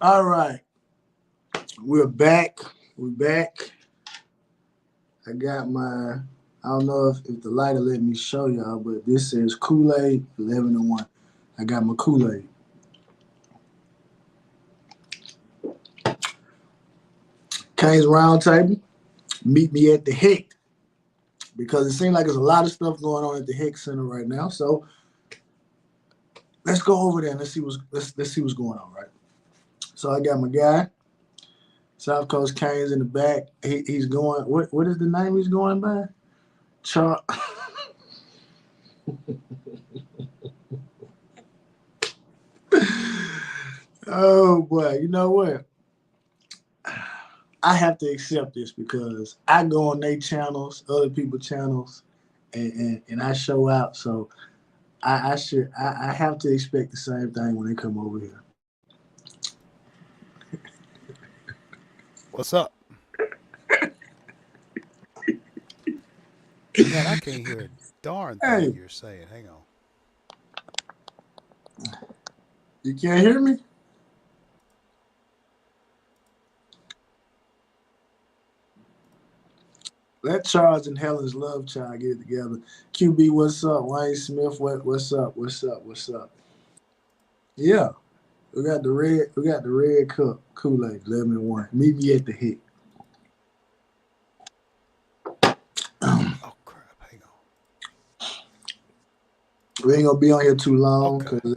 All right, we're back. We're back. I got my. I don't know if the lighter let me show y'all, but this says Kool Aid 11-1. I got my Kool Aid. Kane's Roundtable. Meet me at the Hecht because it seems like there's a lot of stuff going on at the Hecht Center right now. So let's go over there and let's see what's going on. Right. So I got my guy. South Coast Canes in the back. He's going. What is the name he's going by? Char. Oh boy, you know what? I have to accept this because I go on their channels, other people's channels, and I show out. So I have to expect the same thing when they come over here. What's up? Man, I can't hear a darn thing Hey, you're saying. Hang on. you can't hear me? Let Charles and Helen's love child get it together. QB, what's up? Wayne Smith, what's up? What's up? What's up? Yeah, we got the red cup Kool-Aid, 11-1. Meet me at the hit. Oh crap! Hang on. We ain't gonna be on here too long Okay. because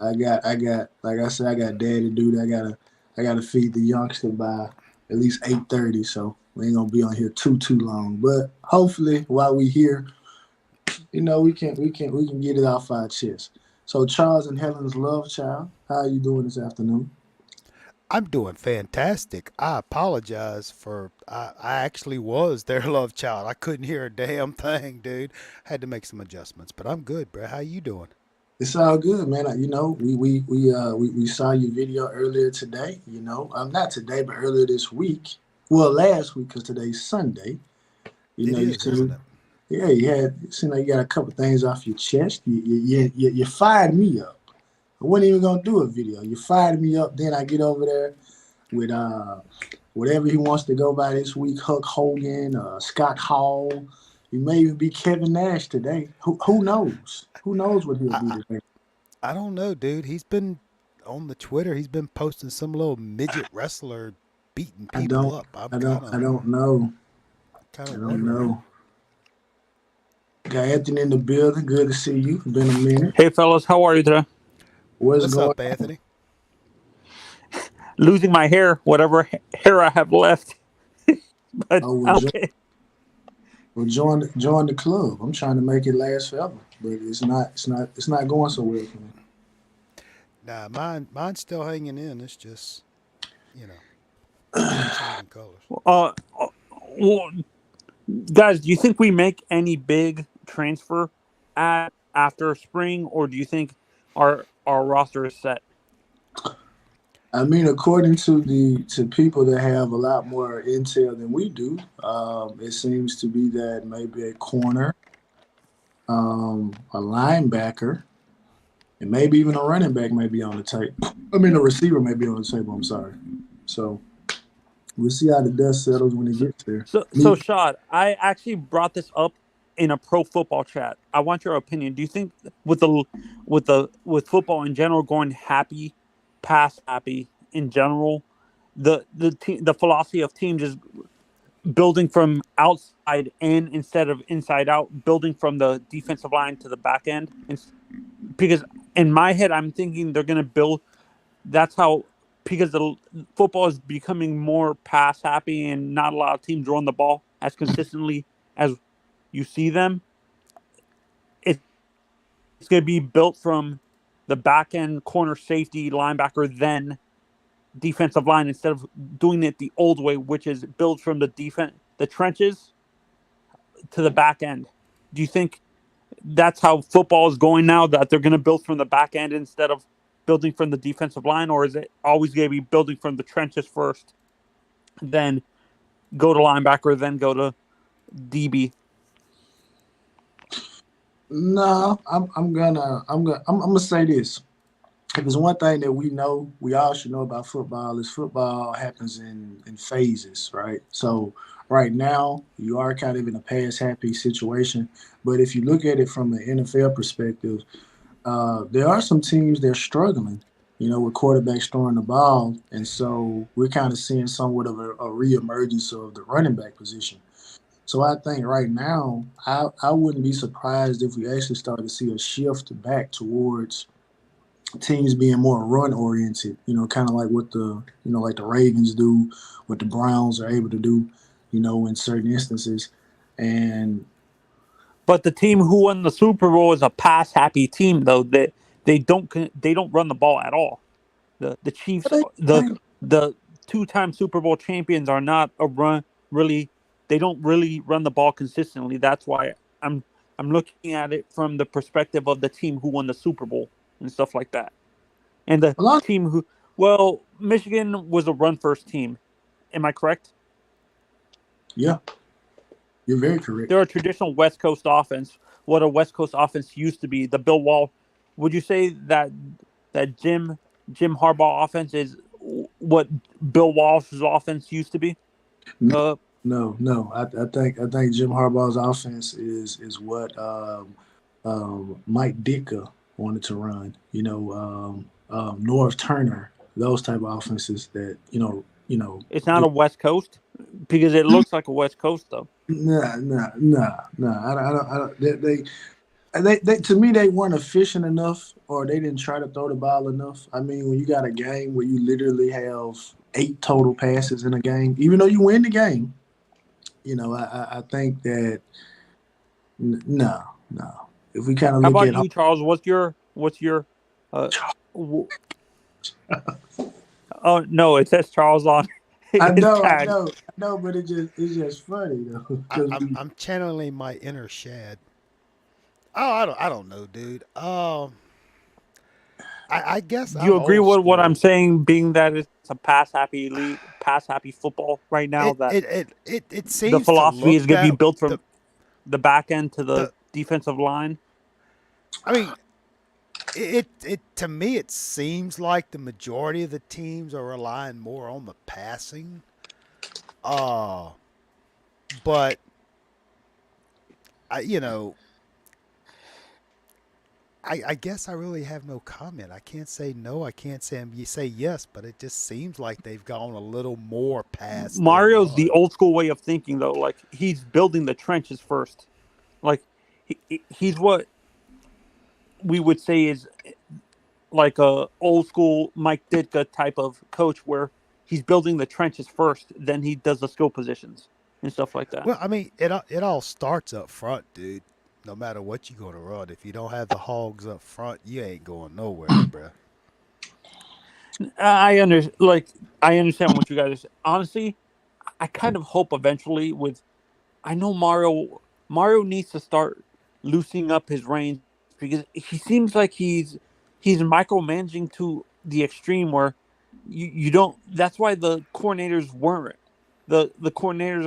I got like I said, I got daddy duty. I gotta feed the youngster by at least 8:30. So we ain't gonna be on here too long. But hopefully while we here, we can get it off our chest. So Charles and Helen's love child, how are you doing this afternoon? I'm doing fantastic. I apologize for I actually was their love child. I couldn't hear a damn thing, dude. Had to make some adjustments, but I'm good, bro. How you doing? It's all good, man. We saw your video earlier today. Not today, but earlier this week. Well, last week because today's Sunday. It You is, isn't seen, it? yeah, it seemed like you got a couple things off your chest. You fired me up. I wasn't even gonna do a video. You fired me up. Then I get over there with whatever he wants to go by this week. Huck Hogan, Scott Hall. He may even be Kevin Nash today. Who knows? Who knows what he'll be I today? I don't know, dude. He's been on the Twitter. He's been posting some little midget wrestler beating I people don't. up. I'm I kind don't. I of don't know. kind I of don't wondering. know. Got Anthony in the building. Good to see you. Been a minute. Hey fellas, how are you today? What's What's going? up, Anthony? Losing my hair, whatever hair I have left, but Oh, well, okay. join the club. I'm trying to make it last forever, but it's not going so well for me. Nah, mine's still hanging in. It's just you know changing colors. Uh, well, guys, do you think we make any big transfer at after spring, or do you think our roster is set? I mean, according to people that have a lot more intel than we do, it seems to be that maybe a corner, a linebacker, and maybe even a running back may be on the table. I mean, a receiver may be on the table. I'm sorry. So we'll see how the dust settles when it So, gets there. so, Me, Shad, I actually brought this up in a pro football chat. I want your opinion. Do you think with football in general going happy, pass happy in general, the philosophy of teams is building from outside in instead of inside out, building from the defensive line to the back end. Because in my head, I'm thinking they're going to build. That's how because the football is becoming more pass happy and not a lot of teams run the ball as consistently as you see them. It's going to be built from the back end corner safety linebacker then defensive line instead of doing it the old way, which is build from the trenches to the back end. Do you think that's how football is going now? That they're going to build from the back end instead of building from the defensive line, or is it always going to be building from the trenches first, then go to linebacker, then go to DB? no, I'm gonna say this. if there's one thing that we all should know about football is football happens in phases, right? So right now you are kind of in a pass happy situation, but if you look at it from an NFL perspective, there are some teams that are struggling, with quarterbacks throwing the ball, and so we're kind of seeing somewhat of a reemergence of the running back position. So I think right now, I wouldn't be surprised if we actually start to see a shift back towards teams being more run oriented, kind of like what like the Ravens do, what the Browns are able to do, in certain instances. And But the team who won the Super Bowl is a pass happy team, though. They don't run the ball at all. The Chiefs, they, the 2-time Super Bowl champions, are not a run really. They don't really run the ball consistently. That's why I'm looking at it from the perspective of the team who won the Super Bowl and stuff like that. And the a lot, team who, well, Michigan was a run first team. Am I correct? yeah, you're very correct. They're a traditional West Coast offense. What a West Coast offense used to be. The Bill Wall. Would you say that Jim Harbaugh offense is what Bill Walsh's offense used to be? Uh, No, no. I think Jim Harbaugh's offense is what Mike Ditka wanted to run. North Turner, those type of offenses that it's not a West Coast because it looks like a West Coast though. nah, nah, nah, nah. I don't they to me they weren't efficient enough, or they didn't try to throw the ball enough. I mean, when you got a game where you literally have 8 total passes in a game, even though you win the game, I think that no, no. If we kind of How look about at, you, Charles? What's your uh? w- Oh no, it says Charles on his I tag. know, I know, but it's just funny though, I, because I'm I'm channeling my inner Shad. Oh, I don't know, dude. I guess Do you I'm agree old with what I'm school. saying? Being that it's a pass happy league, pass happy football right now, It that it it it the seems to philosophy look is going to be that built the from the back end to the the defensive line. I mean it to me it seems like the majority of the teams are relying more on the passing. Uh but I you know I guess I really have no comment. I can't say no. I can't say you say yes, but it just seems like they've gone a little more pass than Mario's the run. old school way of thinking, though. Like he's building the trenches first. Like he's what we would say is like a old school Mike Ditka type of coach, where he's building the trenches first, then he does the skill positions and stuff like that. Well, I mean, it all starts up front, dude. No matter what you're gonna run, if you don't have the hogs up front, you ain't going nowhere, bruh. I understand what you guys are saying. Honestly, I kind of hope eventually with I know Mario needs to start loosening up his reins because he seems like he's micromanaging to the extreme where you don't that's why the coordinators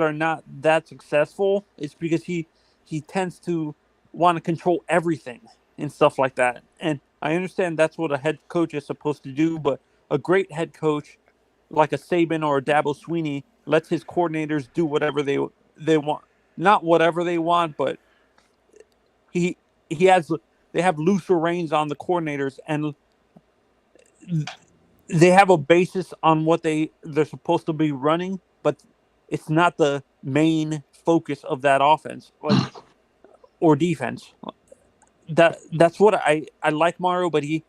are not that successful. It's because he tends to want to control everything and stuff like that. And I understand that's what a head coach is supposed to do, but a great head coach like a Saban or a Dabo Sweeney lets his coordinators do whatever they want. Not whatever they want, but he he has they have looser reins on the coordinators, and they have a basis on what they're supposed to be running, but it's not the main focus of that offense, like or defense. That's what I like Mario, but he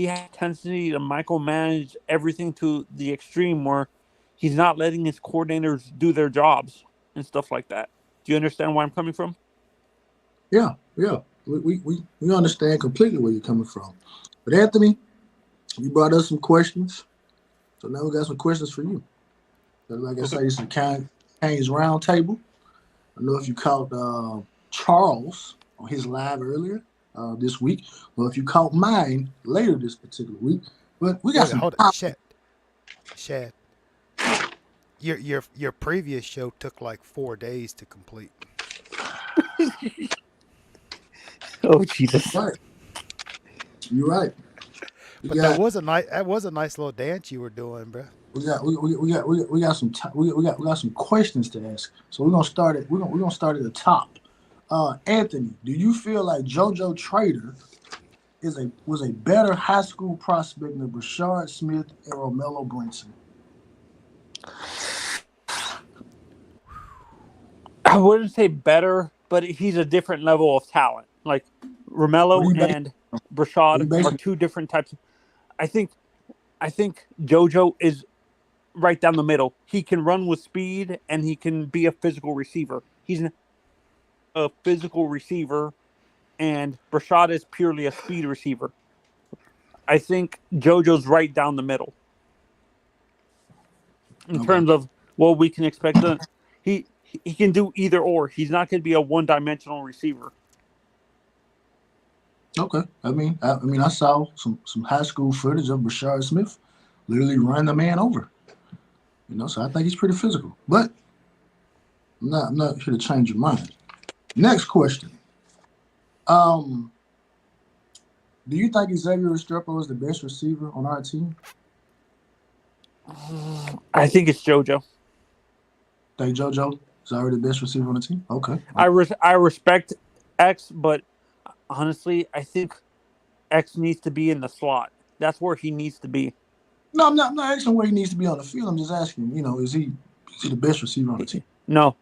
has a tendency to micromanage everything to the extreme where he's not letting his coordinators do their jobs and stuff like that. Do you understand where I'm coming from? yeah, yeah, we understand completely where you're coming from. But Anthony, you brought us some questions, so now we got some questions for you. So like I Okay. say, it's a Kane's Roundtable. I know if you caught Charles on his live earlier this week, or if you caught mine later this particular week. But we got Wait, some hold it, top. Shad. Your previous show took like 4 days to complete. Oh Jesus! Right, you're right. We But that got was a nice little dance you were doing, bro. we got some we got some questions to ask. So we're gonna start it. We're gonna start at the top. Anthony, do you feel like JoJo Trader was a better high school prospect than Brashard Smith and Romello Brinson? I wouldn't say better, but he's a different level of talent. Like What are Romello you basing? and What are Brashad you are basing? two different types. I think I think JoJo is right down the middle. He can run with speed and he can be a physical receiver. He's a physical receiver, and Brashad is purely a speed receiver. I think JoJo's right down the middle in Okay. terms of what we can expect. He can do either or. He's not going to be a one-dimensional receiver. Okay. I mean, I saw some high school footage of Brashard Smith literally run the man over. So I think he's pretty physical. But I'm not here to change your mind. Next question. Um, do you think Xavier Restrepo is the best receiver on our team? I think it's JoJo. Think JoJo is already the best receiver on the team? Okay. I respect X, but honestly, I think X needs to be in the slot. That's where he needs to be. No, I'm not asking where he needs to be on the field. I'm just asking, is he the best receiver on the team? No,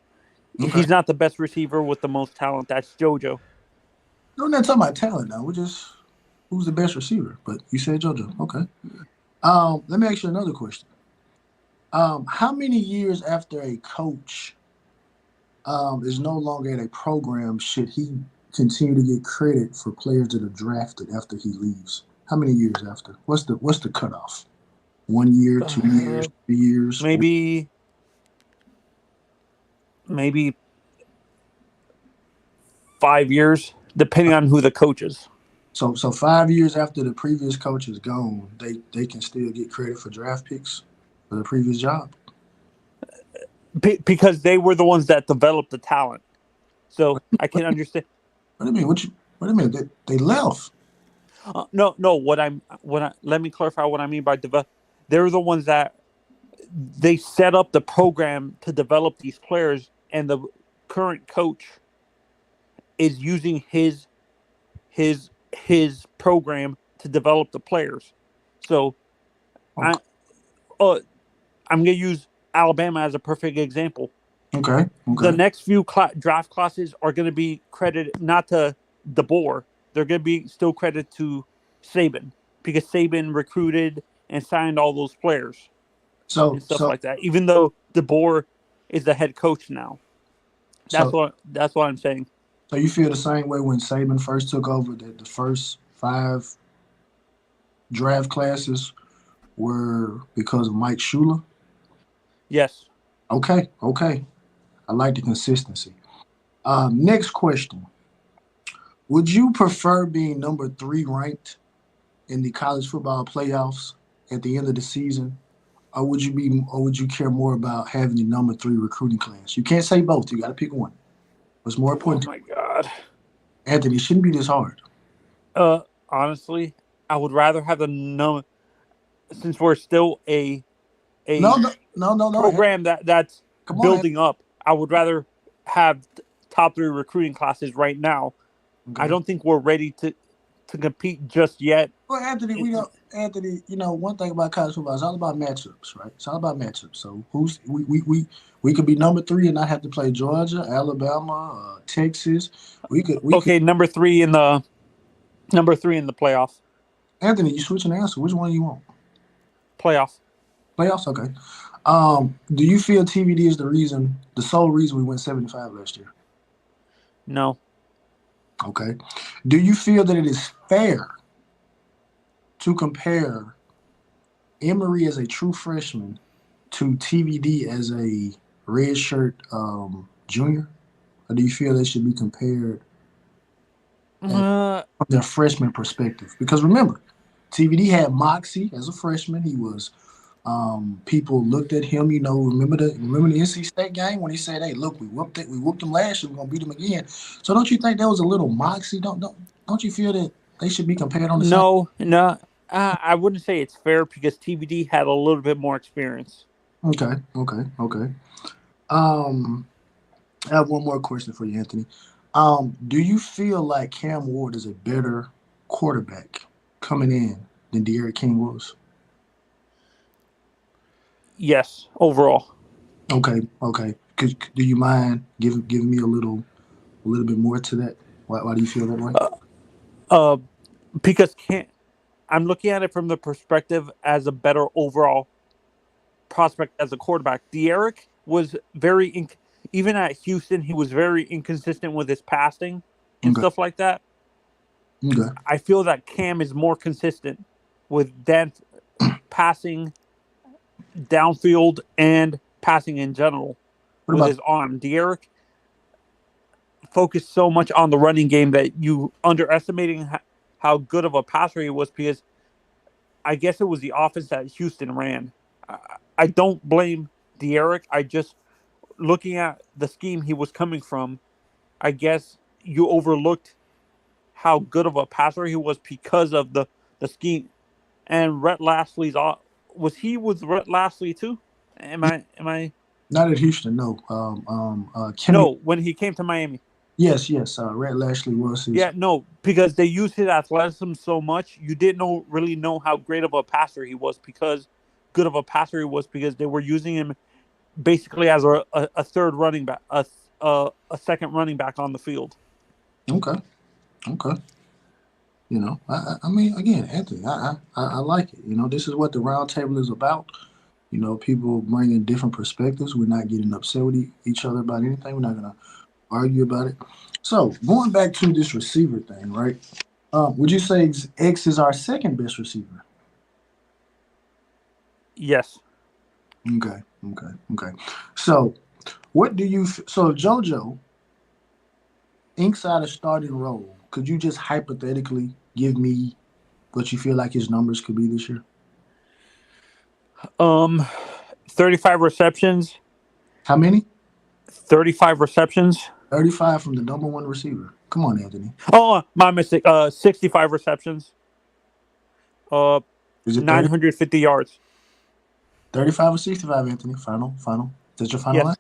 Okay. he's not the best receiver with the most talent. That's JoJo. No, we're not talking about talent now. We're just who's the best receiver. But you said JoJo. Okay. Let me ask you another question. How many years after a coach is no longer at a program should he continue to get credit for players that are drafted after he leaves? How many years after? What's the cutoff? 1 year, 2 years, 3 years? Maybe 5 years, depending on who the coach is. So 5 years after the previous coach is gone, they can still get credit for draft picks for the previous job. Because they were the ones that developed the talent. So I can understand. What do you mean? What do you mean? They left. No. Let me clarify what I mean by develop. They're the ones that they set up the program to develop these players, and the current coach is using his program to develop the players. So, Okay. I'm going to use Alabama as a perfect example. Okay. The next few draft classes are going to be credited not to DeBoer. They're going to be still credited to Saban, because Saban recruited and signed all those players and stuff like that. Even though DeBoer is the head coach now, that's what I'm saying. So you feel the same way when Saban first took over, that the first 5 draft classes were because of Mike Shula? Yes. Okay. I like the consistency. Next question. Would you prefer being number 3 ranked in the college football playoffs at the end of the season, or would you care more about having the number 3 recruiting class? You can't say both. You got to pick one. What's more important? Oh my God, Anthony, it shouldn't be this hard. Honestly, I would rather have the number, since we're still a No. program that's building up. I would rather have top 3 recruiting classes right now. Okay. I don't think we're ready to compete just yet. Well, Anthony, one thing about college football is all about matchups, right? It's all about matchups. So we could be number 3 and not have to play Georgia, Alabama, Texas. Number 3 in the playoff. Anthony, you switching the answer. Which one you want? Playoffs, okay. Do you feel TVD is the sole reason we went 75 last year? No. Okay. Do you feel that it is fair to compare Emory as a true freshman to TVD as a redshirt junior? Or do you feel they should be compared from their freshman perspective? Because remember, TVD had moxie as a freshman. He was people looked at him, remember the NC State game when he said, "Hey, look, we whooped them last year, we're gonna beat them again." So don't you think that was a little moxie? Don't you feel that they should be compared on the same? No. I wouldn't say it's fair because TBD had a little bit more experience. Okay. Um, I have one more question for you, Anthony. Do you feel like Cam Ward is a better quarterback coming in than De'Aaron King was? Yes, overall. Okay. Do you mind giving me a little bit more to that? Why do you feel that way? Uh, uh, because I'm looking at it from the perspective as a better overall prospect as a quarterback. De'Aaron was even at Houston, he was very inconsistent with his passing and Okay. stuff like that. Okay. I feel that Cam is more consistent with passing downfield and passing in general What with about his arm. De'Aaron focused so much on the running game that you underestimating how good of a passer he was because I guess it was the offense that Houston ran. I don't blame De'Aaron. I just looking at the scheme he was coming from. I guess you overlooked how good of a passer he was because of the scheme. And Rhett Lashlee's was he with Rhett Lashley too? Am I not at Houston? No. Kenny. no, when he came to Miami. Yes. Red Lashley was his. Yeah, no, because they used his athleticism so much, you didn't really know how great of a passer he was because good of a passer he was because they were using him basically as a third running back, a second running back on the field. Okay. Okay. I mean, again, Anthony, I like it. This is what the round table is about. People bringing different perspectives. We're not getting upset with each other about anything. We're not gonna argue about it. So going back to this receiver thing, right? Would you say X is our second best receiver? Yes. Okay. So what do you? So JoJo inside a starting role, could you just hypothetically give me what you feel like his numbers could be this year? Um, 35 receptions. How many? 35 receptions. 35 from the number one receiver. Come on, Anthony. Oh, my mistake. 65 receptions. Uh, Is it 950 yards. 35 or 65, Anthony? Final. Is that your final line?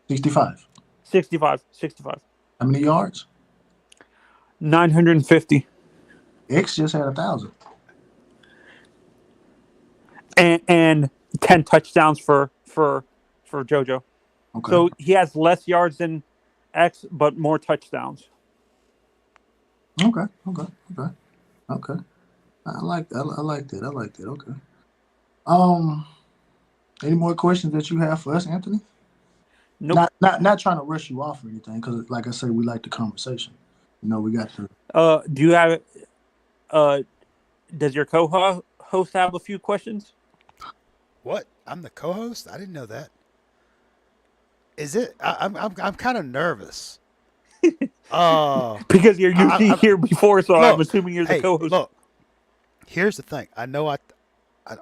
Yes. 65. 65. 65. How many yards? 950. X just had 1,000. And 10 touchdowns for JoJo. Okay. So he has less yards than X, but more touchdowns. Okay. Okay. I like that. I like that. Okay. Um, any more questions that you have for us, Anthony? Nope. Not trying to rush you off or anything, because like I say, we like the conversation. We got to. Do you have uh does your co-host have a few questions? What? I'm the co-host? I didn't know that. Is it? I'm kind of nervous. Because you're usually I here before, so I'm look. assuming you're the Hey, co-host. look. Here's the thing. I know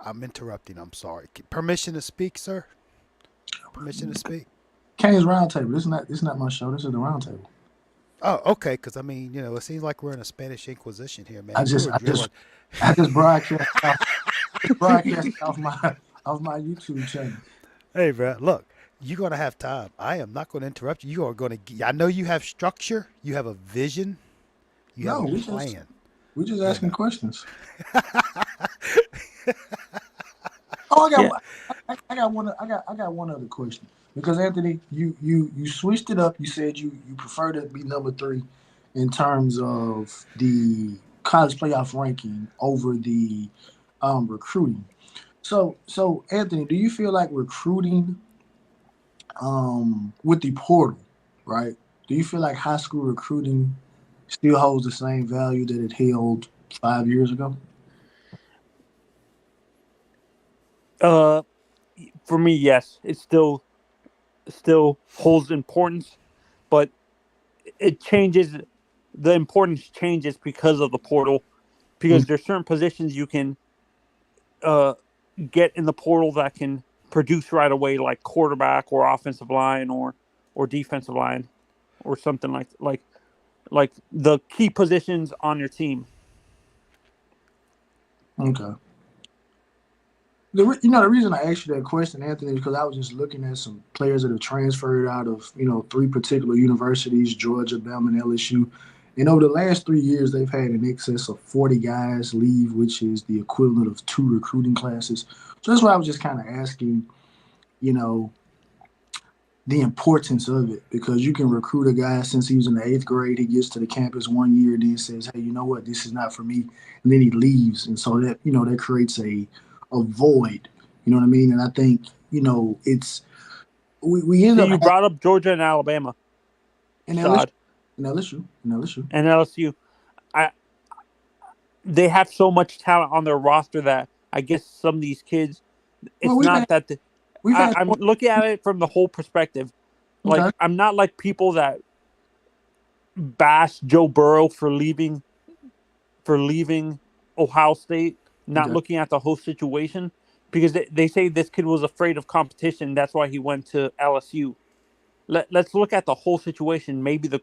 I'm interrupting. I'm sorry. Permission to speak, sir. Permission to speak. Kane's Roundtable. This is not my show. This is the Roundtable. Oh, okay. Because I mean, it seems like we're in a Spanish Inquisition here, man. I You just were I just drilling. I just broadcast off my YouTube channel. Hey, bro. Look, you're gonna have time. I am not going to interrupt you. You are going to. I know you have structure. You have a vision. You have No, a we just plan. we just You asking know. questions. Oh, Yeah. I got one other question, because Anthony, you switched it up. You said you prefer to be number three in terms of the college playoff ranking over the recruiting. So Anthony, do you feel like recruiting with the portal, right? Do you feel like high school recruiting still holds the same value that it held 5 years ago? Uh, for me, yes, it still holds importance, but it changes. The importance changes because of the portal. Mm, Because there's certain positions you can uh get in the portal that can produce right away, like quarterback or offensive line or defensive line or something like the key positions on your team. Okay. The reason I asked you that question, Anthony, is because I was just looking at some players that have transferred out of three particular universities: Georgia, Bama, and LSU. And over the last 3 years, they've had in excess of 40 guys leave, which is the equivalent of two recruiting classes. So that's why I was just kind of asking, you know, the importance of it, because you can recruit a guy since he was in the eighth grade. He gets to the campus 1 year, then says, "Hey, you know what? This is not for me," and then he leaves, and so that creates a void. You know what I mean? And I think it's we end See, up you brought up Georgia and Alabama, in LSU, Shad, in LSU. and LSU. I They have so much talent on their roster that I guess some of these kids. Well, It's not that we've had I'm looking at it from the whole perspective. okay, Like I'm not like people that bash Joe Burrow for leaving Ohio State, not okay, looking at the whole situation because they say this kid was afraid of competition. That's why he went to LSU. Let's look at the whole situation. Maybe the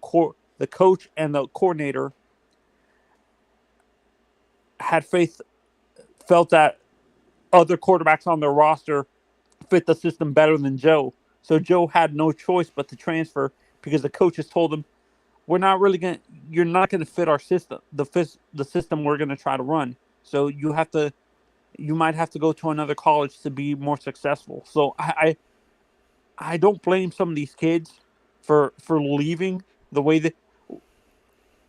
coach and the coordinator had felt that other quarterbacks on their roster fit the system better than Joe. So Joe had no choice but to transfer because the coaches told him, "We're not really going. You're not going to fit our system. The system we're going to try to run. So you might have to go to another college to be more successful." So I don't blame some of these kids for leaving the way that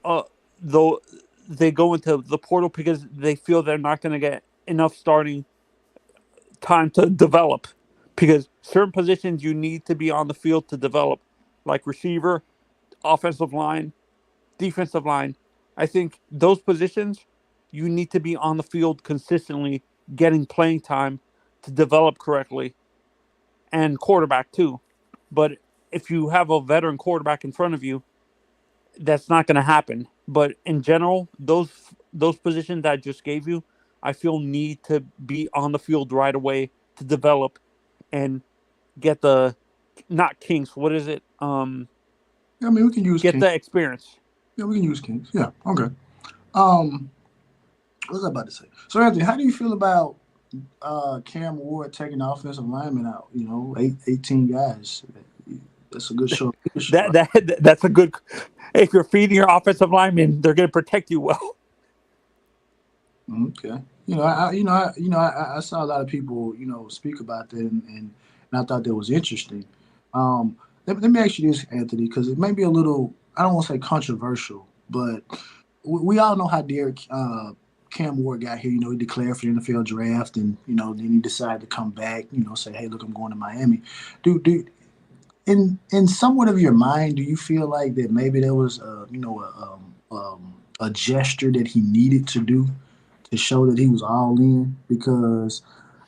uh though they go into the portal because they feel they're not going to get enough starting time to develop, because certain positions you need to be on the field to develop, like receiver, offensive line, defensive line. I think those positions you need to be on the field consistently, getting playing time to develop correctly, and quarterback too. But if you have a veteran quarterback in front of you, that's not going to happen. But in general, those positions that I just gave you, I feel need to be on the field right away to develop and get the not kinks. What is it? I mean, we can use Get King. the experience. Yeah, we can use Kings. Yeah, okay. Um, what was I about to say? So, Anthony, how do you feel about Cam Ward taking the offensive lineman out? 18 guys. That's a good show of leadership, right? That's a good. If you're feeding your offensive linemen, they're going to protect you well. Okay. I saw a lot of people, speak about that, and I thought that was interesting. Let me ask you this, Anthony, because it may be a little, I don't want to say controversial, but we all know how Derek Cam Ward got here. He declared for the NFL draft, and then he decided to come back. Say, hey, look, I'm going to Miami. Do in somewhat of your mind, do you feel like that maybe there was a gesture that he needed to do to show that he was all in? Because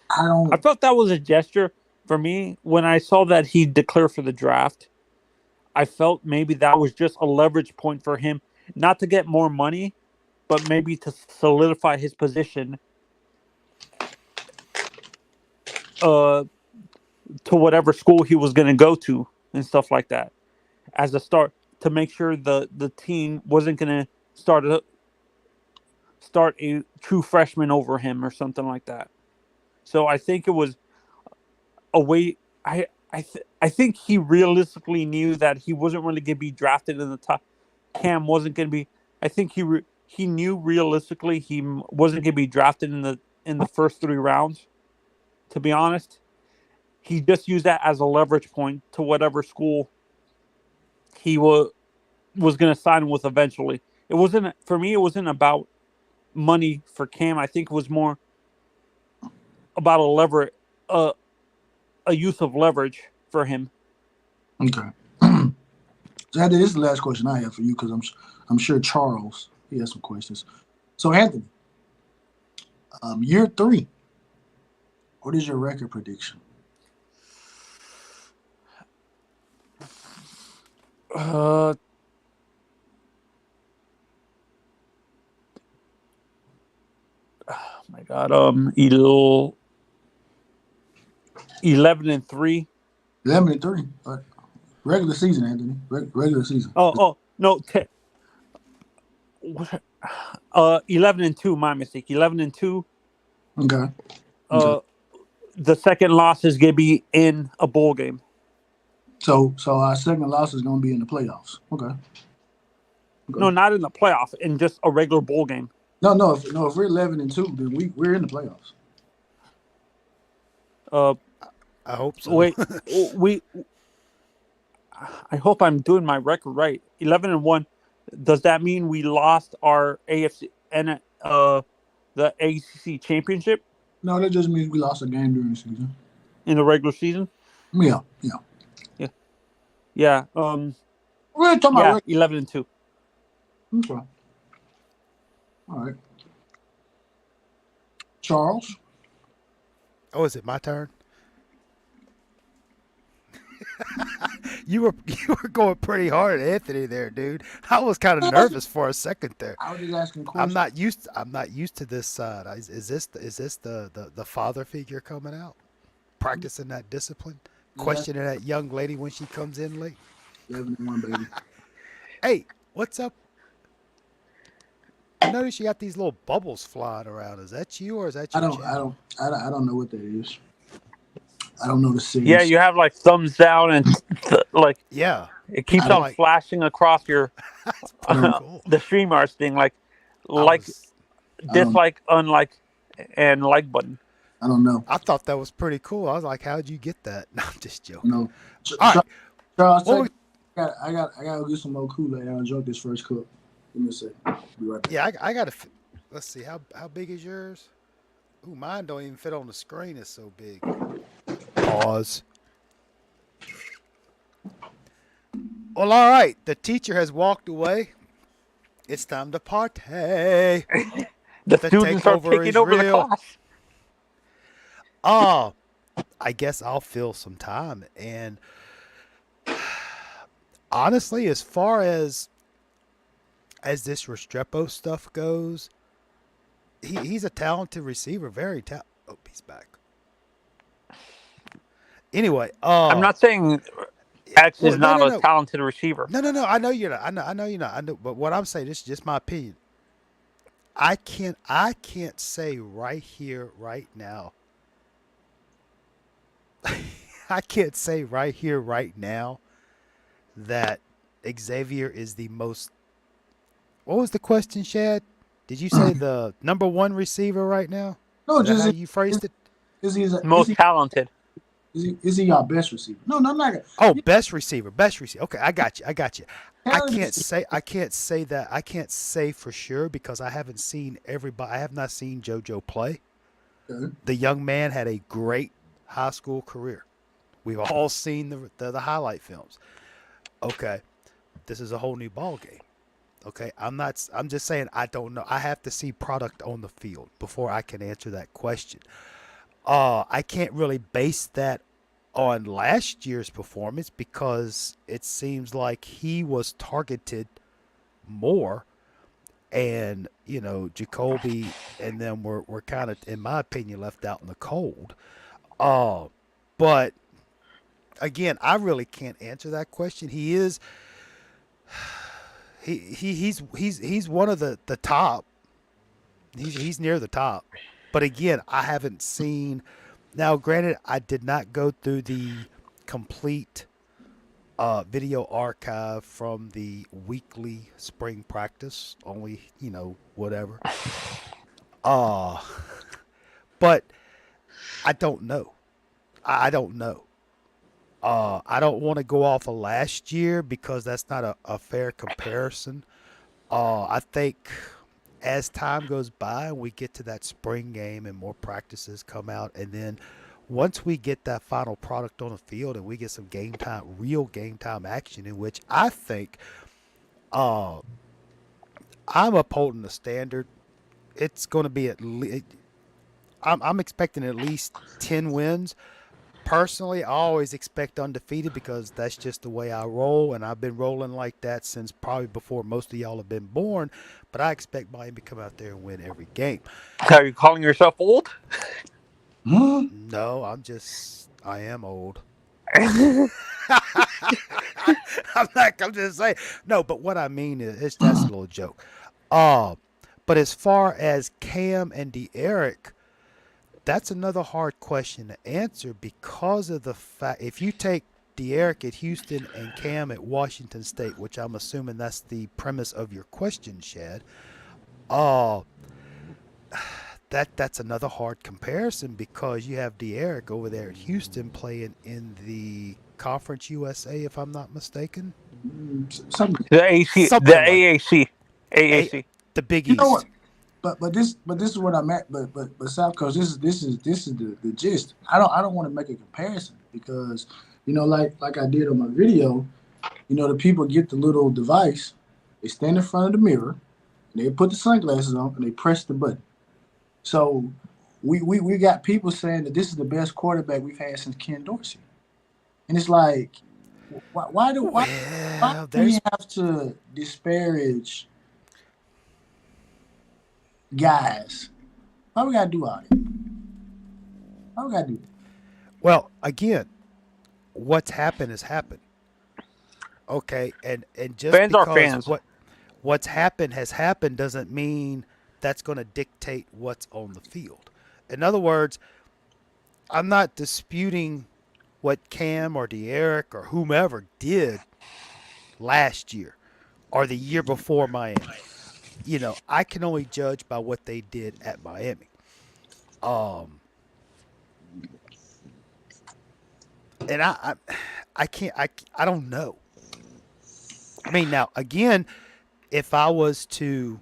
I I don't. felt that was a gesture for me when I saw that he declared for the draft. I felt maybe that was just a leverage point for him, not to get more money, but maybe to solidify his position uh, to whatever school he was going to go to and stuff like that, as a start to make sure the team wasn't going to start a true freshman over him or something like that. So I think it was a way. I think he realistically knew that he wasn't really going to be drafted in the top. Cam wasn't going to be. I think he knew realistically wasn't going to be drafted in the first 3 rounds. To be honest, he just used that as a leverage point to whatever school he was going to sign with eventually. It wasn't for me. It wasn't about money for Cam. I think it was more about uh, a use of leverage for him. Okay. So Anthony, this is the last question I have for you, because I'm sure Charles, he has some questions. So Anthony, year three, what is your record prediction? Uh, oh my God. 11-3. 11-3. Regular season, Anthony. Regular season. Oh no. 11-2. My mistake. 11-2. Okay. Uh, the second loss is gonna be in a bowl game. So our second loss is going to be in the playoffs. Okay. No, not in the playoff, in just a regular bowl game. No. If we're 11-2, then we're in the playoffs. Uh, I hope so. wait, we. I hope I'm doing my record right. 11-1. Does that mean we lost our AFC and the ACC championship No, that just means we lost a game during the season. in the regular season? Yeah. Yeah, yeah. We're talking about Yeah, 11-2. Okay. All right. Charles. Oh, is it my turn? You were going pretty hard at Anthony there, dude. I was kind of nervous for a second there. I was just asking I'm questions. not used to this side. Is this the father figure coming out, practicing that discipline, questioning that young lady when she comes in late? 11-1, baby. Hey, what's up? I noticed you got these little bubbles flying around. Is that you or is that I your don't channel? know what that is. I don't know the Yeah, series. you have like thumbs down and like Yeah, it keeps I on like flashing across your that's I pretty don't cool. the StreamYards thing, like I like was I don't dislike, unlike, and like button. I don't know. I thought that was pretty cool. I was like, how'd you get that? No, I'm just joking. No. All right, Charles, what we, I got to go get some more Kool-Aid. I drunk this first cup. Give me a second. Be right back. yeah, I got to. Let's see how big is yours? Ooh, mine don't even fit on the screen. It's so big. Pause. Well, all right. The teacher has walked away. It's time to party. The The students are takeover taking is over the real. class. Oh, I guess I'll fill some time. And honestly, as far as this Restrepo stuff goes, he's a talented receiver. Very talented. Oh, he's back. Anyway, I'm not saying X is well, no, not no, a no. talented receiver. No. I know you're not. I know you're not. I know, but what I'm saying, this is just my opinion. I can't say right here, right now. I can't say right here, right now that Xavier is the most. What was the question, Shad? Did you say the number one receiver right now? No, Is that how just you phrased it? Most talented. is he our best receiver? No, I'm not. Oh, best receiver, best receiver. Okay, I got you. I Talented can't say that. I can't say for sure because I haven't seen everybody. I have not seen JoJo play. receiver. The young man had a great high school career. We've all seen the highlight films. Okay, this is a whole new ball game. Okay, I'm not. I'm just saying I don't know. I have to see product on the field before I can answer that question. I can't really base that on last year's performance because it seems like he was targeted more, and Jacoby and them were kind of, in my opinion, left out in the cold. Uh, but again, I really can't answer that question. He is he's one of the top. He's near the top. But again, I haven't seen. Now, granted, I did not go through the complete video archive from the weekly spring practice. Only whatever. Uh but I don't know. I don't know. I don't want to go off of last year because that's not a fair comparison. I think as time goes by and we get to that spring game and more practices come out, and then once we get that final product on the field and we get some game time, real game time action, in which I think uh, I'm upholding the standard. It's going to be at least. I'm expecting at least 10 wins. Personally, I always expect undefeated because that's just the way I roll, and I've been rolling like that since probably before most of y'all have been born. But I expect Miami to come out there and win every game. Are you calling yourself old? No, I am old. I'm just saying. No, but what I mean is, that's a little joke. But as far as Cam and De'Eric, that's another hard question to answer because of the fact if you take De'Eric at Houston and Cam at Washington State, which I'm assuming that's the premise of your question, Shad. Uh that's another hard comparison because you have De'Eric over there at Houston playing in the Conference USA, if I'm not mistaken. Something. The AC, the Something like AAC, a AAC. the Big You know East. what? But this is what I'm at. But South Coast. This is the gist. I don't want to make a comparison because like I did on my video. The people get the little device. They stand in front of the mirror. And they put the sunglasses on and they press the button. So we got people saying that this is the best quarterback we've had since Ken Dorsey. And it's like, why Well, do we there's have to disparage guys? Why we gotta do all that? Why we gotta do that? well, again, what's happened has happened. Okay, and just Fans are because fans. what's happened has happened doesn't mean that's going to dictate what's on the field. In other words, I'm not disputing what Cam or De'Eric or whomever did last year or the year before Miami. I can only judge by what they did at Miami. Um, and I can't, I don't know. I mean, now again, if I was to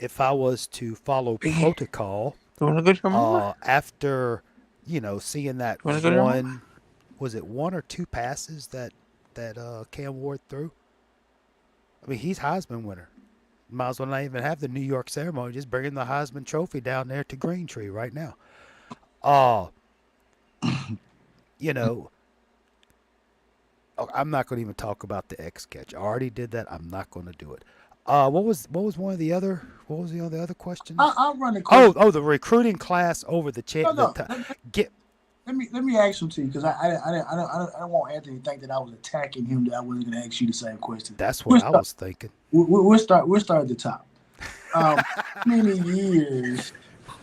follow protocol, You want to go to your mama? after seeing that You want to go to your mama? one, was it one or two passes that Cam Ward threw? I mean, he's Heisman winner. Might as well not even have the New York ceremony. Just bringing the Heisman Trophy down there to Green Tree right now. Uh, you know, I'm not going to even talk about the X catch. I already did that. I'm not going to do it. What was one of the other? What was the other questions? I'll run the question. The recruiting class over the No. get. Let me ask him to you because I don't want Anthony to think that I was attacking him. That I wasn't going to ask you the same question. That's what I was thinking. We'll start at the top. How many years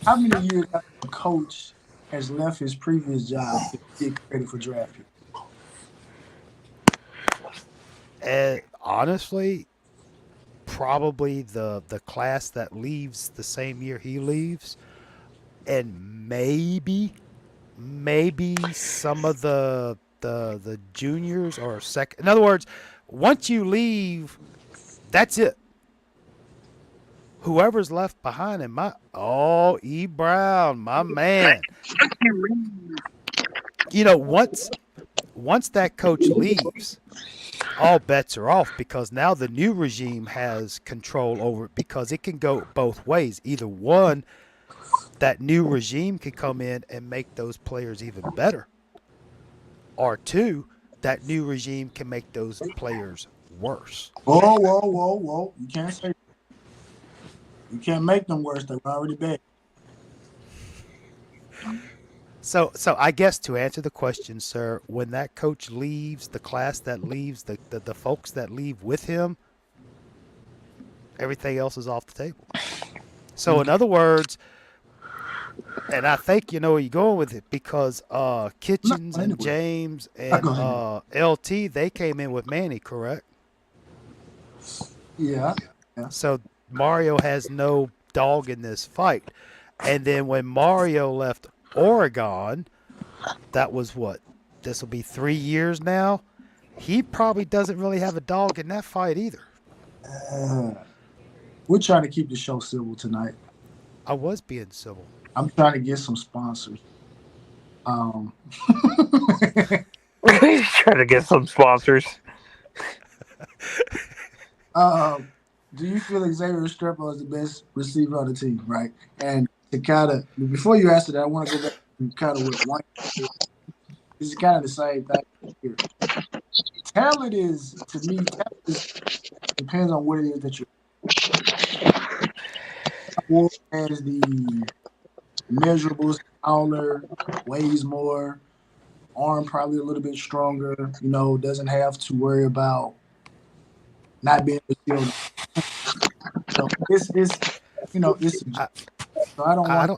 after a coach has left his previous job to get credit for draft pick? And honestly, probably the class that leaves the same year he leaves, and maybe some of the juniors or second. In other words, once you leave, that's it. Whoever's left behind him, E. Brown, my man. Once that coach leaves, all bets are off because now the new regime has control over it because it can go both ways. Either one, that new regime can come in and make those players even better, or two, that new regime can make those players worse. Whoa! You can't say that. You can't make them worse. They're already bad. So I guess to answer the question, sir, when that coach leaves, the class that leaves, the folks that leave with him, everything else is off the table. So in other words, and I think you know where you're going with it because Kitchens and James and LT, they came in with Manny, correct? Yeah. So Mario has no dog in this fight. And then when Mario left Oregon, that was what? This will be 3 years now. He probably doesn't really have a dog in that fight either. We're trying to keep the show civil tonight. I was being civil. I'm trying to get some sponsors. He's trying to get some sponsors. Do you feel Xavier Restrepo is the best receiver on the team, right? And to kind of before you answer that, I want to go back to kind of what White. This is kind of the same thing here. Talent is, to me, depends on what it is that you're. Ward has the measurables, taller, weighs more, arm probably a little bit stronger. Doesn't have to worry about not being able to shield. So it's so I don't want.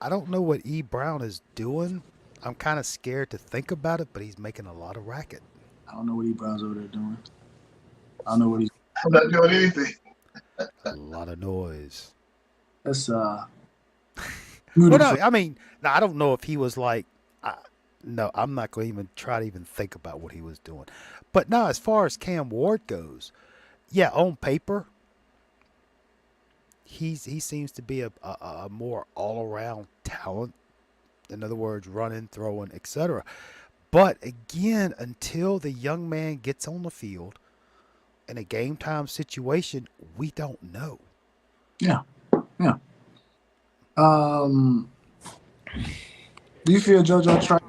I don't know what E. Brown is doing. I'm kind of scared to think about it, but he's making a lot of racket. I don't know what E. Brown's over there doing. I don't know what he's. I'm not doing anything. A lot of noise. That's Well, no, beautiful. I mean, I don't know if he was like, I, no, I'm not going to even try to even think about what he was doing. But no, as far as Cam Ward goes, yeah, on paper, he seems to be a more all around talent. In other words, running, throwing, etc. But again, until the young man gets on the field in a game time situation, we don't know. Yeah, yeah. Um, do you feel JoJo Trey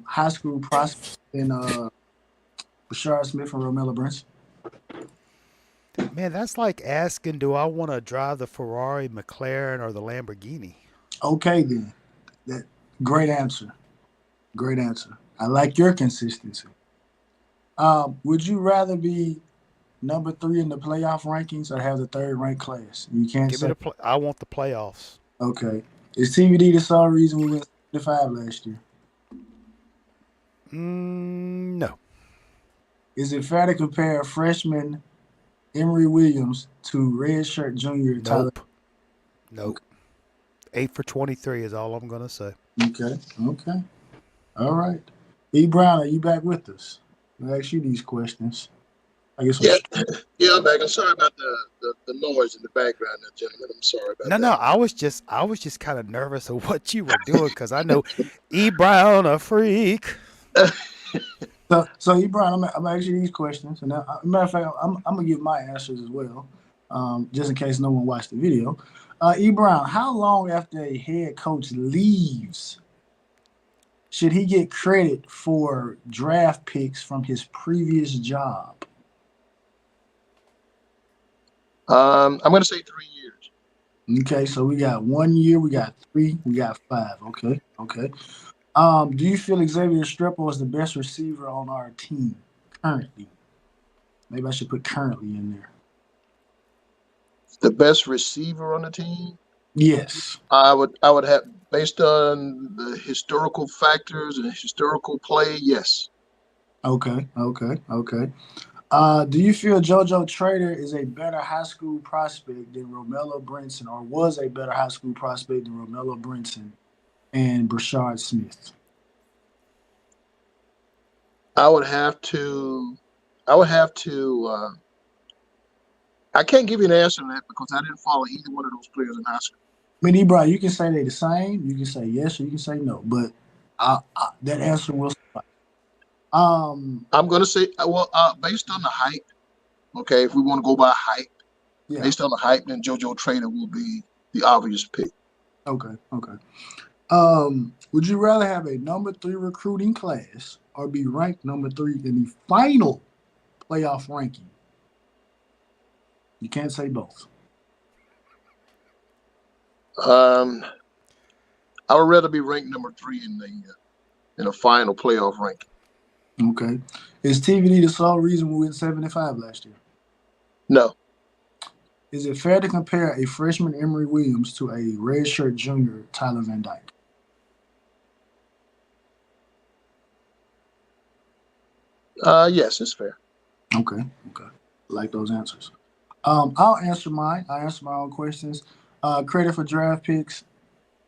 high school prospect in Bashard Smith and Romella Brinson? Man, that's like asking, do I want to drive the Ferrari, McLaren, or the Lamborghini? Okay, then. That great answer. Great answer. I like your consistency. Would you rather be number 3 in the playoff rankings or have the third ranked class? You can't Give me say. I want the playoffs. Okay. Is TVD the sole reason we went 75 last year? No. Is it fair to compare freshman Emory Williams to redshirt junior Tyler? Nope. 8 for 23 is all I'm going to say. Okay. Okay. All right. E. Brown, are you back with us? I'll ask you these questions. I guess. Yeah, I'm back. I'm sorry about the noise in the background, there, gentlemen. I'm sorry about that. No, I was just kind of nervous of what you were doing because I know E. Brown a freak. So E. Brown, I'm asking you these questions, and matter of fact, I'm gonna give my answers as well, just in case no one watched the video. E. Brown, how long after a head coach leaves should he get credit for draft picks from his previous job? I'm going to say 3 years. Okay, so we got 1 year, we got 3, we got 5. Okay. Do you feel Xavier Strepo is the best receiver on our team currently? Maybe I should put currently in there. The best receiver on the team? Yes. I would have, based on the historical factors and historical play, yes. Okay. Do you feel JoJo Trader is a better high school prospect than Romella Brinson, or was a better high school prospect than Romella Brinson and Brashard Smith? I would have to. I can't give you an answer to that because I didn't follow either one of those players in high school. I mean, Ebron, you can say they're the same. You can say yes or you can say no, but that answer will suffice. I'm going to say, based on the hype, okay, if we want to go by hype, yeah. Based on the hype, then JoJo Trader will be the obvious pick. Okay. Would you rather have a number 3 recruiting class or be ranked number 3 in the final playoff ranking? You can't say both. I would rather be ranked number 3 in a final playoff ranking. Okay. Is TVD the sole reason we went 75 last year? No. Is it fair to compare a freshman Emory Williams to a redshirt junior Tyler Van Dyke? Yes, it's fair. Okay. I like those answers. I'll answer mine. I answer my own questions. Credit for draft picks.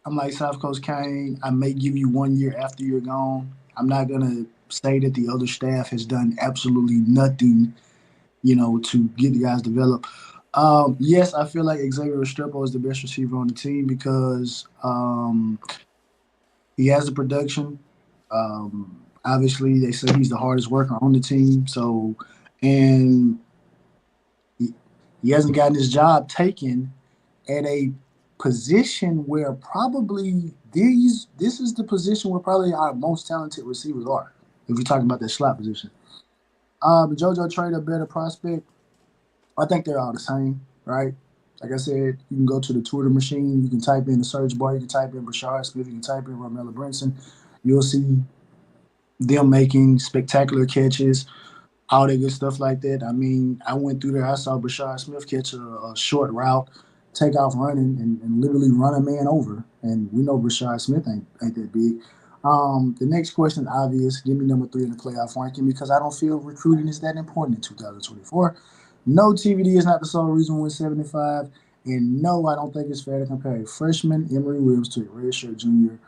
I'm like South Coast Kane. I may give you 1 year after you're gone. I'm not gonna say that the other staff has done absolutely nothing, to get the guys developed. Yes, I feel like Xavier Restrepo is the best receiver on the team because he has the production. Obviously, they say he's the hardest worker on the team. So, and he hasn't gotten his job taken at a position where probably this is the position where probably our most talented receivers are, if you're talking about that slot position. JoJo Trader, better prospect. I think they're all the same, right? Like I said, you can go to the Twitter machine, you can type in the search bar, you can type in Brashard Smith, you can type in Romella Brinson. You'll see them making spectacular catches, all that good stuff like that. I mean, I went through there, I saw Brashard Smith catch a short route take off running and literally run a man over. And we know Rashad Smith ain't that big. The next question is obvious. Give me number 3 in the playoff ranking because I don't feel recruiting is that important in 2024. No, TVD is not the sole reason we win 75. And no, I don't think it's fair to compare a freshman Emory Williams to a redshirt junior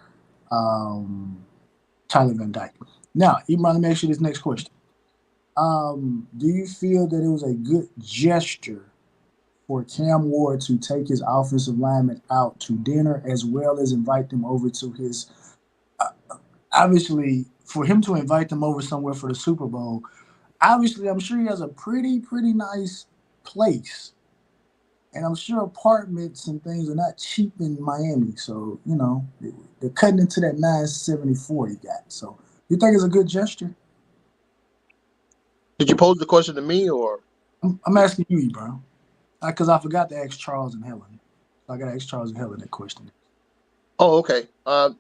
Tyler Van Dyke. Now, Ibrahim, let me ask you this next question. Do you feel that it was a good gesture for Cam Ward to take his offensive lineman out to dinner as well as invite them over to his obviously for him to invite them over somewhere for the Super Bowl? Obviously, I'm sure he has a pretty nice place. And I'm sure apartments and things are not cheap in Miami. So, they're cutting into that 974 he got. So you think it's a good gesture? Did you pose the question to me or? I'm asking you, bro. Because I forgot to ask Charles and Helen. So I got to ask Charles and Helen that question. Oh, okay.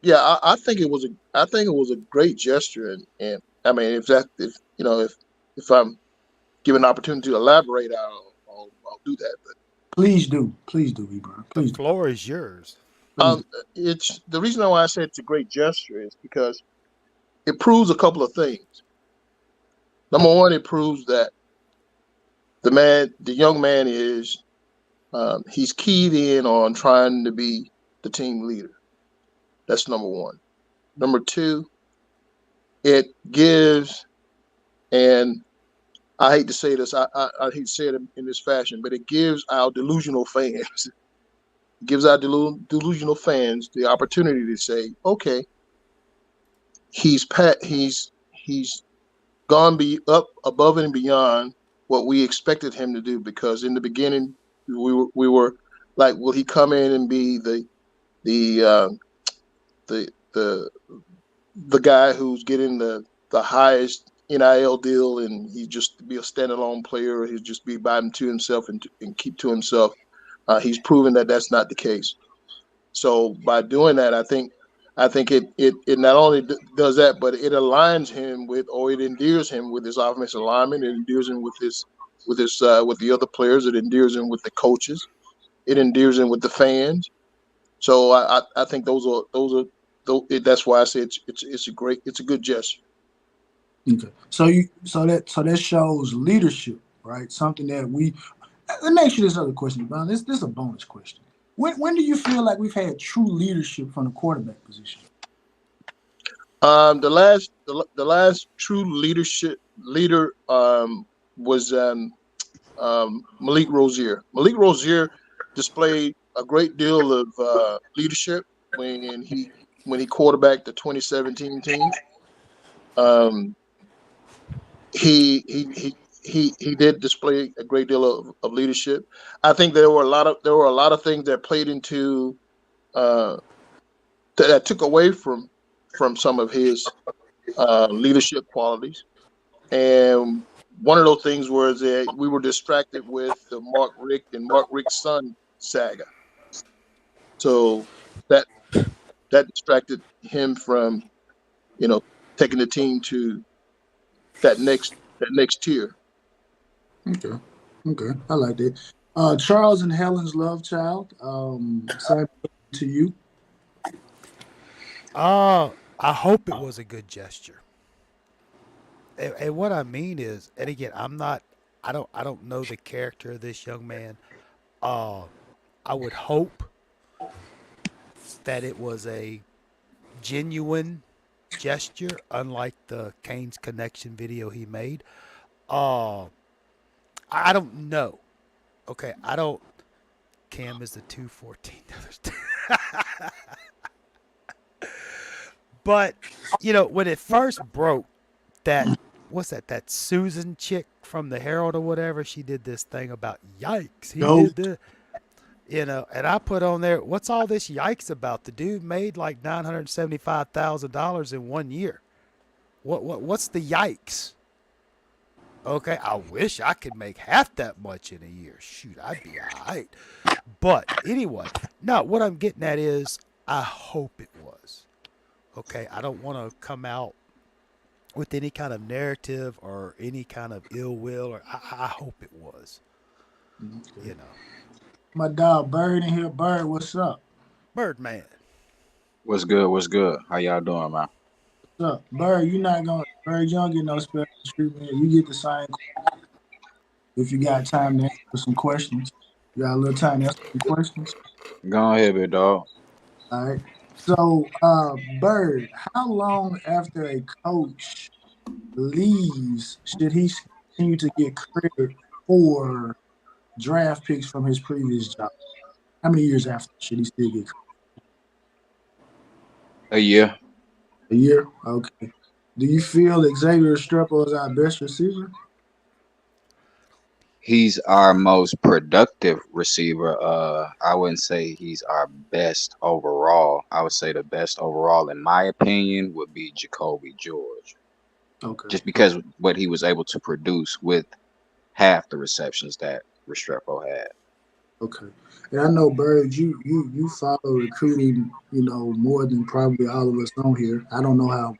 Yeah, I think it was a great gesture, and I mean, if I'm given an opportunity to elaborate, I'll do that. Please do, Ebron. The Please do. floor is yours. But it's the reason why I said it's a great gesture is because it proves a couple of things. Number one, it proves that the young man is he's keyed in on trying to be the team leader. That's number one. Number two, it gives, and I hate to say this, I hate to say it in this fashion, but it gives our delusional fans, delusional fans the opportunity to say, okay, he's gone up above and beyond what we expected him to do. Because in the beginning, we were like, will he come in and be the the guy who's getting the highest NIL deal, and he just be a standalone player, or he'll just be by to himself and keep to himself. He's proven that that's not the case. So by doing that, I think it not only does that, but it aligns him with, or it endears him with his offensive lineman. It endears him with with the other players. It endears him with the coaches. It endears him with the fans. So I think that's why I say it's a good gesture. Okay. So that shows leadership, right? Something that we. Let me ask you this other question, Brown. This is a bonus question. When do you feel like we've had true leadership from the quarterback position? The last true leader was Malik Rozier. Malik Rozier displayed a great deal of leadership when he quarterbacked the 2017 team. He did display a great deal of leadership. I think there were a lot of things that played into that took away from some of his leadership qualities. And one of those things was that we were distracted with the Mark Richt's son saga. So that distracted him from, taking the team to that next tier. Okay, I like that. Charles and Helen's love child. Same to you. I hope it was a good gesture. And what I mean is, and again, I don't know the character of this young man. I would hope that it was a genuine gesture, unlike the Kane's Connection video he made. Uh, I don't know. Okay, I don't. Cam is the 214. But when it first broke, that what's that? That Susan chick from the Herald or whatever. She did this thing about yikes. He No. did this. And I put on there, what's all this yikes about? The dude made like $975,000 in 1 year. What's the yikes? Okay, I wish I could make half that much in a year. Shoot, I'd be all right. But anyway, no, what I'm getting at is I hope it was. Okay, I don't want to come out with any kind of narrative or any kind of ill will, or I hope it was. Okay. My dog Bird in here. Bird, what's up? Birdman. What's good? What's good? How y'all doing, man? What's up? Bird, you not going Bird, you don't get no special treatment. You get the same if you got time to answer some questions. You got a little time to answer some questions. Go ahead, big dog. All right. So, Bird, how long after a coach leaves should he continue to get credit for draft picks from his previous job? How many years after should he still get credit? A year. A year? Okay. Do you feel Xavier Restrepo is our best receiver? He's our most productive receiver. I wouldn't say he's our best overall. I would say the best overall, in my opinion, would be Jacoby George, Okay. just because what he was able to produce with half the receptions that Restrepo had. Okay. And I know Bird, you follow recruiting, more than probably all of us on here. I don't know how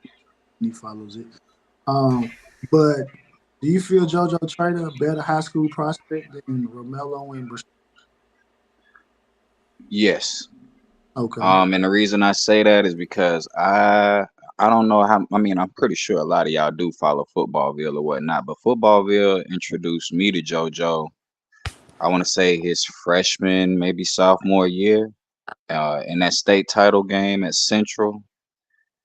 he follows it. Um, but do you feel JoJo Trader a better high school prospect than Romello and Yes. Okay. And the reason I say that is because I don't know how. I mean, I'm pretty sure a lot of y'all do follow Footballville or whatnot, but Footballville introduced me to JoJo. I want to say his freshman, maybe sophomore year, in that state title game at Central.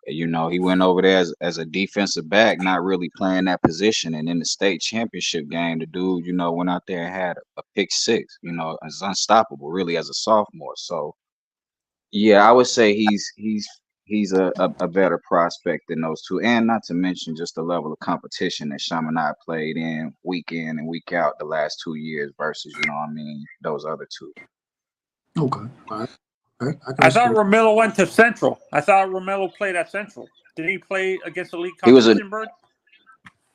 He went over there as a defensive back, not really playing that position. And in the state championship game, the dude, went out there and had a pick six. Is unstoppable, really, as a sophomore. So yeah, I would say he's a better prospect than those two, and not to mention just the level of competition that Chaminade played in and week out the last 2 years versus those other two. Okay. All right. Okay. I thought Romello went to Central. I thought Romello played at Central. Did he play against elite He was a. competition, Bird?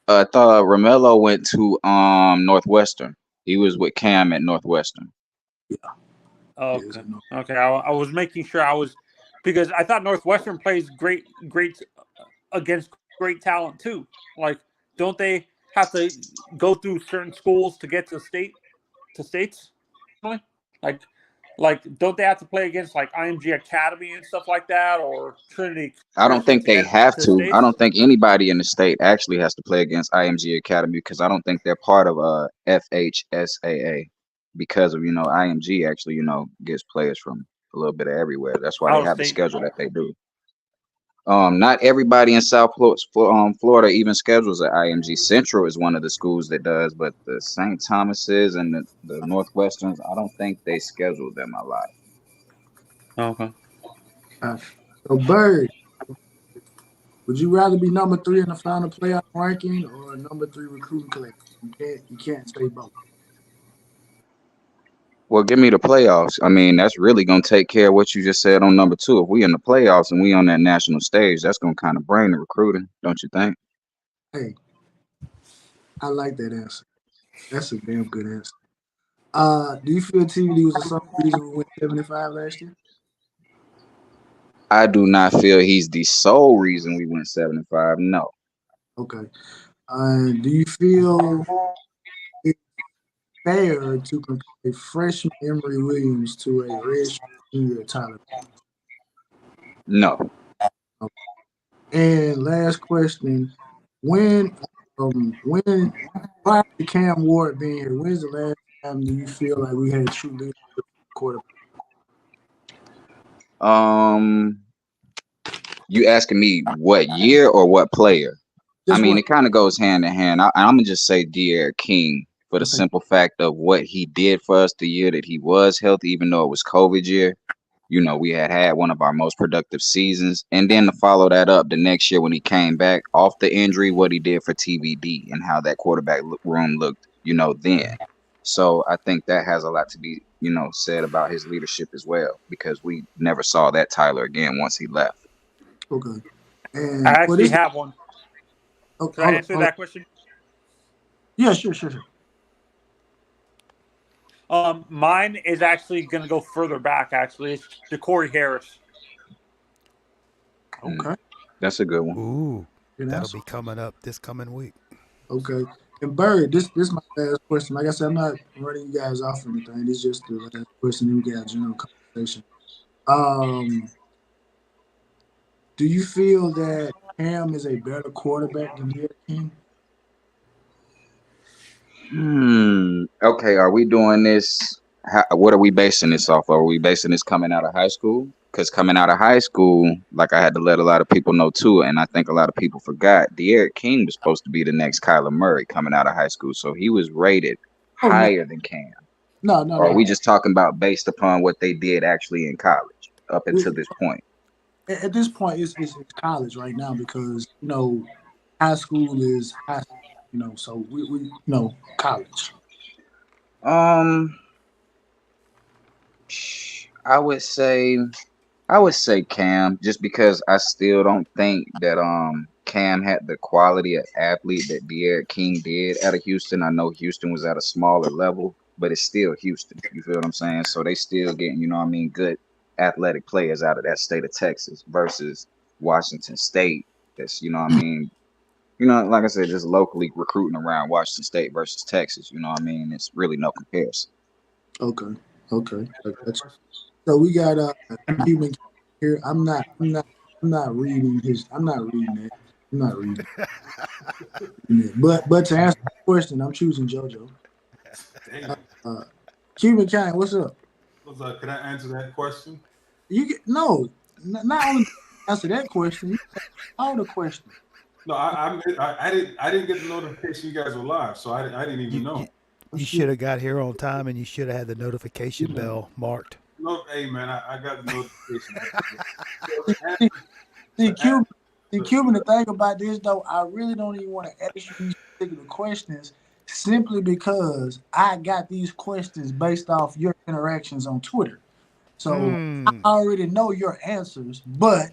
I thought Romello went to Northwestern. He was with Cam at Northwestern. Yeah. Oh, okay. Okay. I was making sure because I thought Northwestern plays great against great talent too. Like, don't they have to go through certain schools to get to states? Like, don't they have to play against like IMG Academy and stuff like that, or Trinity I don't Christian think to they get have to to. I states? don't think anybody in the state actually has to play against IMG Academy because I don't think they're part of FHSAA because of IMG actually gets players from a little bit of everywhere. That's why they Out of have the state. schedule that they do. Not everybody in South Florida even schedules at IMG. Central is one of the schools that does, but the St. Thomas's and the Northwesterns, I don't think they schedule them a lot. Okay. So Bird, would you rather be number 3 in the final playoff ranking or number 3 recruiting class? You can't say both. Well, give me the playoffs. I mean, that's really gonna take care of what you just said on number two. If we in the playoffs and we on that national stage, that's gonna kind of bring the recruiting, don't you think? Hey, I like that answer. That's a damn good answer. Do you feel TVD was the sole reason we went 75 last year? I do not feel he's the sole reason we went 75. No. Okay. Do you feel it's fair to compare freshman Emory Williams to a redshirt senior Tyler? No. Okay. And last question: When prior to Cam Ward being here, when's the last time do you feel like we had true leadership quarterback? You asking me what year or what player? I Just mean, what? it kind of goes hand in hand. I'm gonna just say De'Aaron King for the Let's say simple fact of what he did for us the year that he was healthy, even though it was COVID year. We had one of our most productive seasons, and then to follow that up the next year when he came back off the injury, what he did for TVD and how that quarterback room looked, then. So I think that has a lot to be, said about his leadership as well, because we never saw that Tyler again once he left. okay. I And actually have one. Should I answer that question? Yeah, sure. Mine is actually going to go further back. Actually, it's Ja'Cory Harris. Okay. That's a good one. Ooh, Good that'll answer. be coming up this coming week. Okay. And Bird, this is my last question. Like I said, I'm not running you guys off or anything. This is just the last question. Then we got a general conversation. Um, do you feel that Cam is a better quarterback than Derek King? Okay, are we doing this? What are we basing this off of? Are we basing this coming out of high school? Because coming out of high school, like I had to let a lot of people know too, and I think a lot of people forgot, De'Aaron King was supposed to be the next Kyler Murray coming out of high school, so he was rated Oh no, higher than Cam. no, no, Or are no. we just talking about based upon what they did actually in college up until We, this point? at this point, it's college right now because high school is high school. So we college. Um, I would say. I would say Cam, just because I still don't think that Cam had the quality of athlete that De'Aaron King did out of Houston. I know Houston was at a smaller level, but it's still Houston. You feel what I'm saying? So they still getting, good athletic players out of that state of Texas versus Washington State. That's like I said, just locally recruiting around Washington State versus Texas. It's really no comparison. Okay, okay. I got you. So we got Cuban here. I'm not reading his. I'm not reading that. I'm not reading it. But to answer the question, I'm choosing JoJo. Damn. Uh, uh, Cuban Kind, what's up? Can I answer that question? You get no. Not only answer that question, you all the questions. No, I didn't get the notification you guys were live, so I didn't You even you, know. I'm you sure. should have got here on time, and you should have had the notification bell marked. No, hey man, I got the notification. So, See, to see, see, to Cuban. See, answer, Cuban. The thing about this though, I really don't even want to ask you these particular questions simply because I got these questions based off your interactions on Twitter. So I Hmm. already know your answers, but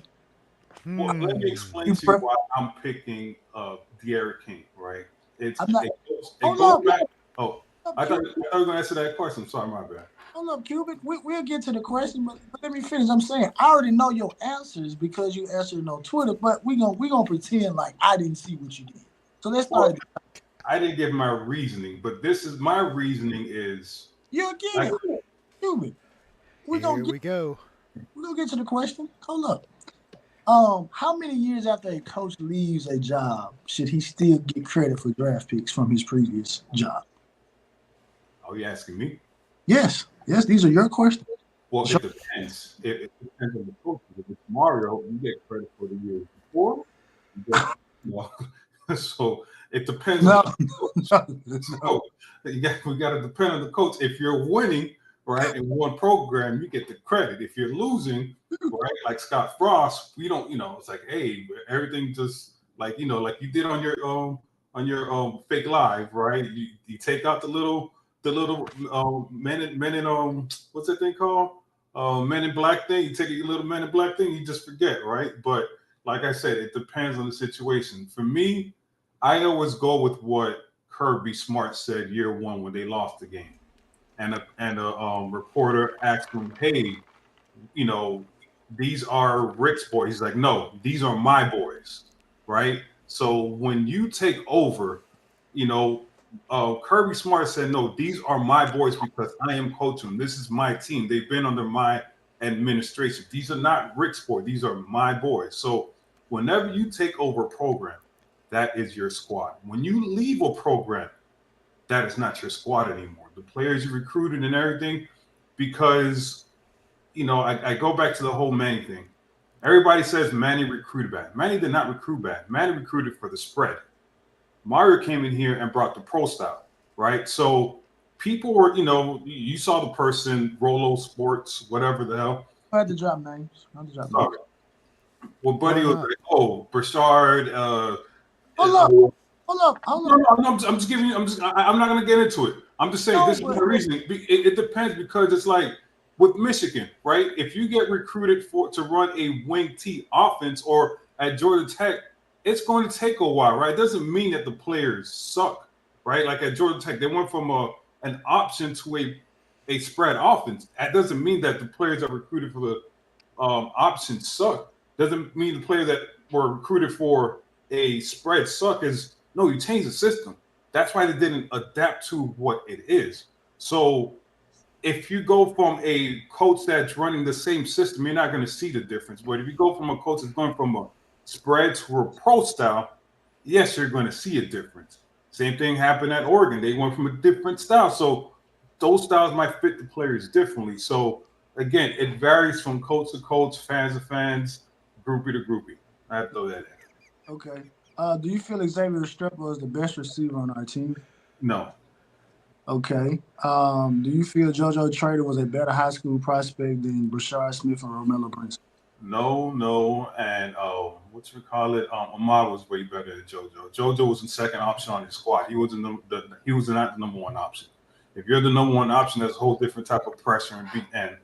well, let me Hmm. explain you to you pre- why I'm picking De'Aaron King. Right? I'm not. It Hold goes up, back. Oh, hold up, I thought Cuban. I thought you were gonna answer that question. Sorry, my bad. Hold up, Cuban. We'll get to the question, but let me finish. I'm saying I already know your answers because you answered on Twitter, but we gonna pretend like I didn't see what you did. So let's Well, start. I didn't give my reasoning, but this is my reasoning is You'll get like it, Cuban. We gonna Here get we go. we gonna get to the question. Hold up. How many years after a coach leaves a job should he still get credit for draft picks from his previous job? are you asking me? Yes, yes. These are your questions. Well, Sure. it depends. It depends on the coach. If it's Mario, you get credit for the years before. You get, you know, so it depends on No, the coach. no, no. So we got to depend on the coach. If you're winning, right, in one program, you get the credit. If you're losing, right, like Scott Frost, we don't. It's like, hey, everything just like you did on your fake live, right? You take out the little men in what's that thing called? Men in black thing. You take a little men in black thing, you just forget, right? But like I said, it depends on the situation. For me, I always go with what Kirby Smart said year one when they lost the game, and a reporter asked him, "Hey, you know, these are Rick's boys." He's like, "No, these are my boys," right? So when you take over, you know, Kirby Smart said, "No, these are my boys because I am coaching them. This is my team. They've been under my administration. These are not Rick's boys. These are my boys." So whenever you take over a program, that is your squad. When you leave a program, that is not your squad anymore. The players you recruited and everything, because I go back to the whole Manning thing. Everybody says Manny recruited bad. Manny did not recruit bad. Manny recruited for the spread. Mario came in here and brought the pro style, right? So people were, you saw the person, Rolo Sports, whatever the hell. I had to drop names. I had to drop names. Sorry. Well, Why Buddy was not? like, oh, Brashard. Hold up, hold up, hold No, up. no, no, I'm just giving you. I'm not going to get into it. I'm just saying No, this is my but reasoning. It depends because it's like with Michigan, right? If you get recruited to run a wing T offense or at Georgia Tech, it's going to take a while, right? It doesn't mean that the players suck, right? Like at Georgia Tech, they went from an option to a spread offense. That doesn't mean that the players that recruited for the option suck. Doesn't mean the players that were recruited for a spread suck. Is no, you change the system. That's why they didn't adapt to what it is. So if you go from a coach that's running the same system, you're not going to see the difference. But if you go from a coach that's going from a spread to a pro style, yes, you're going to see a difference. Same thing happened at Oregon. They went from a different style. So those styles might fit the players differently. So again, it varies from coach to coach, fans to fans, groupie to groupie. I have to throw that in. Okay. Do you feel Xavier Restrepo is the best receiver on our team? No. Okay. Do you feel JoJo Trader was a better high school prospect than Brashard Smith and Romello Prince? No, and what you call it? Ahmad was way better than JoJo. JoJo was the second option on his squad. He wasn't he was not the number one option. If you're the number one option, that's a whole different type of pressure and beat. And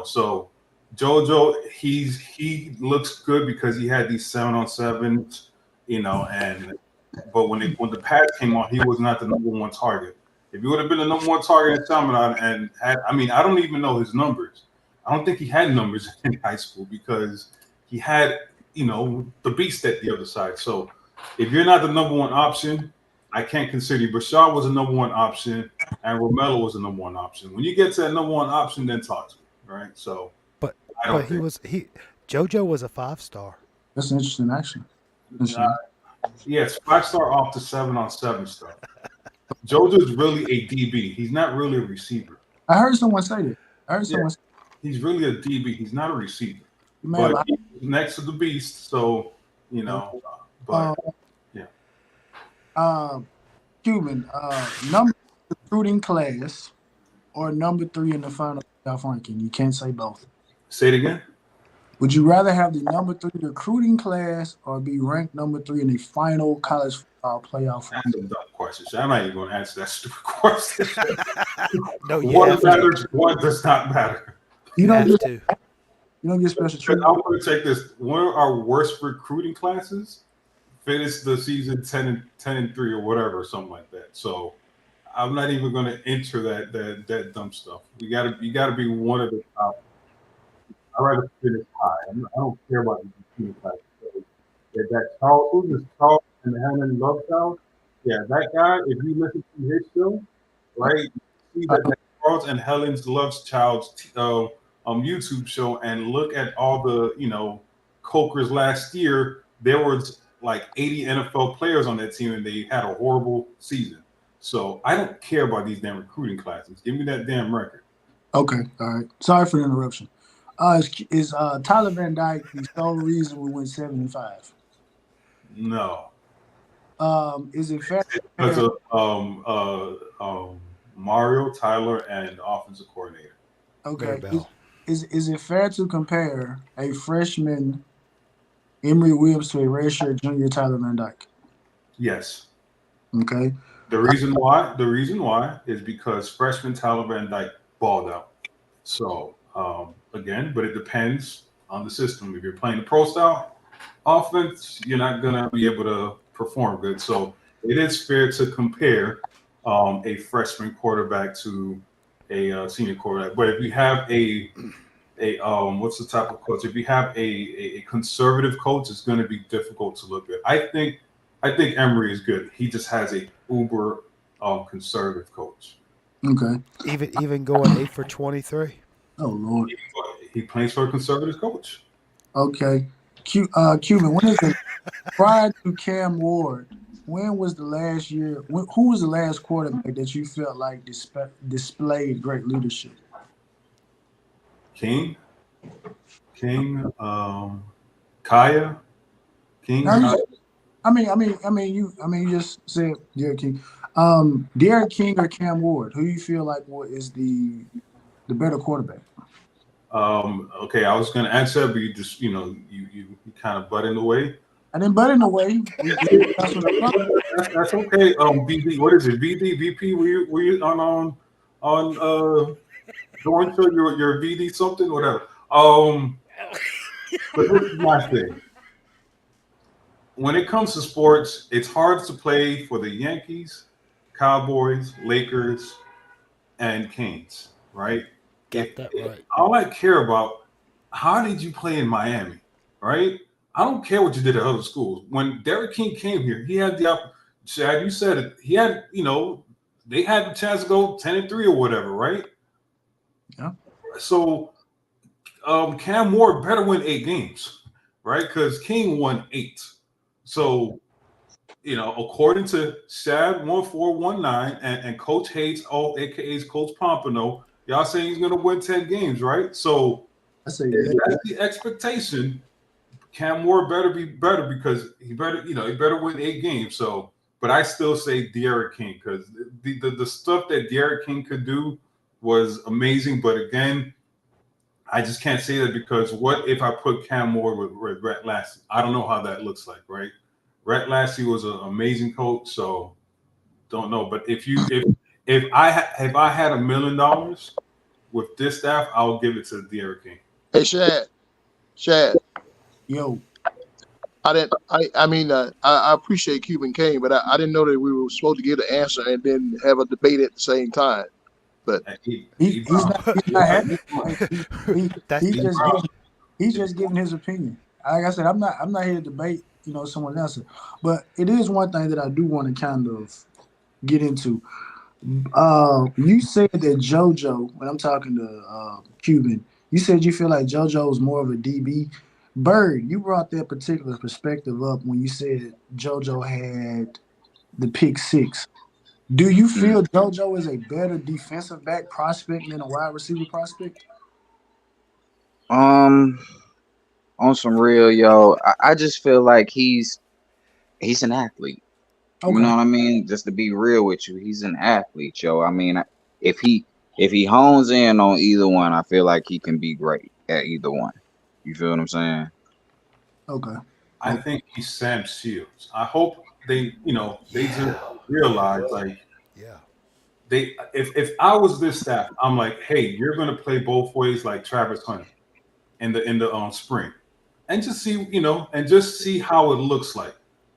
so JoJo, he looks good because he had these 7-on-7s, and but when the pass came on, he was not the number one target. If he would have been the number one target in Chaminade and I don't even know his numbers. I don't think he had numbers in high school because he had, the beast at the other side. So if you're not the number one option, I can't consider you. Bashar was the number one option and Romello was the number one option. When you get to that number one option, then talk to me, right? So But I don't JoJo was a 5-star. That's interesting, actually. Yes, 5-star off the 7-on-7 stuff. JoJo's really a DB. He's not really a receiver. I heard someone say that. I heard someone say He's really a DB. He's not a receiver. Man, But he's next to the beast, so but Cuban, number recruiting class or number 3 in the final playoff ranking. You can't say both. Say it again. Would you rather have the number 3 recruiting class or be ranked number 3 in the final college football playoff That's ranking? a dumb question. So I'm not even going to answer that stupid question. No, you What have matters? What does not matter? You don't have get to. You don't get special I'm treatment. going to take this. One of our worst recruiting classes finished the season 10-3 or whatever, something like that. So I'm not even going to enter that dumb stuff. You got to be one of the top. I rather finish high. I don't care about the recruiting classes. So, that Charles, who's this Charles and Helen Love Child? Yeah, that guy. If you listen to his show, right, you see that Charles and Helen's Love Child's YouTube show and look at all the Cokers last year. There was like 80 NFL players on that team, and they had a horrible season. So I don't care about these damn recruiting classes. Give me that damn record. Okay, all right. Sorry for the interruption. Is Tyler Van Dyke the sole reason we went 7-5? No. Is it fair? Because of Mario, Tyler, and offensive coordinator. Okay. Is it fair to compare a freshman Emory Williams to a redshirt junior Tyler Van Dyke? Yes. Okay. The reason why is because freshman Tyler Van Dyke balled out. So again, but it depends on the system. If you're playing the pro style offense, you're not gonna be able to perform good. So it is fair to compare a freshman quarterback to a senior quarterback. But if you have a what's the type of coach? If you have a conservative coach, it's going to be difficult to look at. I think Emory is good. He just has a uber conservative coach. Okay. Even going 8 for 23. Oh Lord. He plays for a conservative coach. Okay. Cuban, when is the prior to Cam Ward? When was the last year? Who was the last quarterback that you felt like displayed great leadership? King, Kaya, King. I mean, you just said Derek King. Derek King or Cam Ward? Who you feel like is the better quarterback? Okay, I was going to answer, but you just you kind of butt in the way. I didn't butt in the way. That's okay. BD, what is it? BD, VP? Were you on going to your VD something, whatever. But this is my thing. When it comes to sports, it's hard to play for the Yankees, Cowboys, Lakers, and Canes, right? Get that right. All I care about, how did you play in Miami, right? I don't care what you did at other schools. When Derek King came here, he had Chad, you said it. He had, they had the chance to go 10-3 or whatever, right? Yeah. So Cam Moore better win 8 games, right? Because King won 8. So, according to Shad 1419 and Coach Hates, all AKA's Coach Pompano, y'all saying he's gonna win 10 games, right? So I say if yeah. that's the expectation, Cam Moore better be better because he better win 8 games. So, but I still say De'Aaron King because the stuff that De'Aaron King could do was amazing. But again, I just can't say that because what if I put Cam Moore with Rhett Lassie? I don't know how that looks like, right? Rhett Lassie was an amazing coach, so don't know. But if I had $1 million with this staff, I would give it to De'Aaron King. Hey, Shad, Yo, I appreciate Cuban King, but I didn't know that we were supposed to get an answer and then have a debate at the same time. But he's not happy. That's He's just giving his opinion. Like I said, I'm not here to debate, someone else. But it is one thing that I do want to kind of get into. You said that JoJo, when I'm talking to Cuban, you said you feel like JoJo was more of a DB. Bird, you brought that particular perspective up when you said JoJo had the pick six. Do you feel JoJo is a better defensive back prospect than a wide receiver prospect? On some real, yo, I just feel like he's an athlete. You know Okay. what I mean? Just to be real with you, he's an athlete, yo. I mean, if he hones in on either one, I feel like he can be great at either one. You feel what I'm saying? Okay. I think he's Sam Shields. I hope they just realize like yeah. if I was this staff, I'm like, hey, you're gonna play both ways like Travis Hunter in the spring, and just see how it looks like,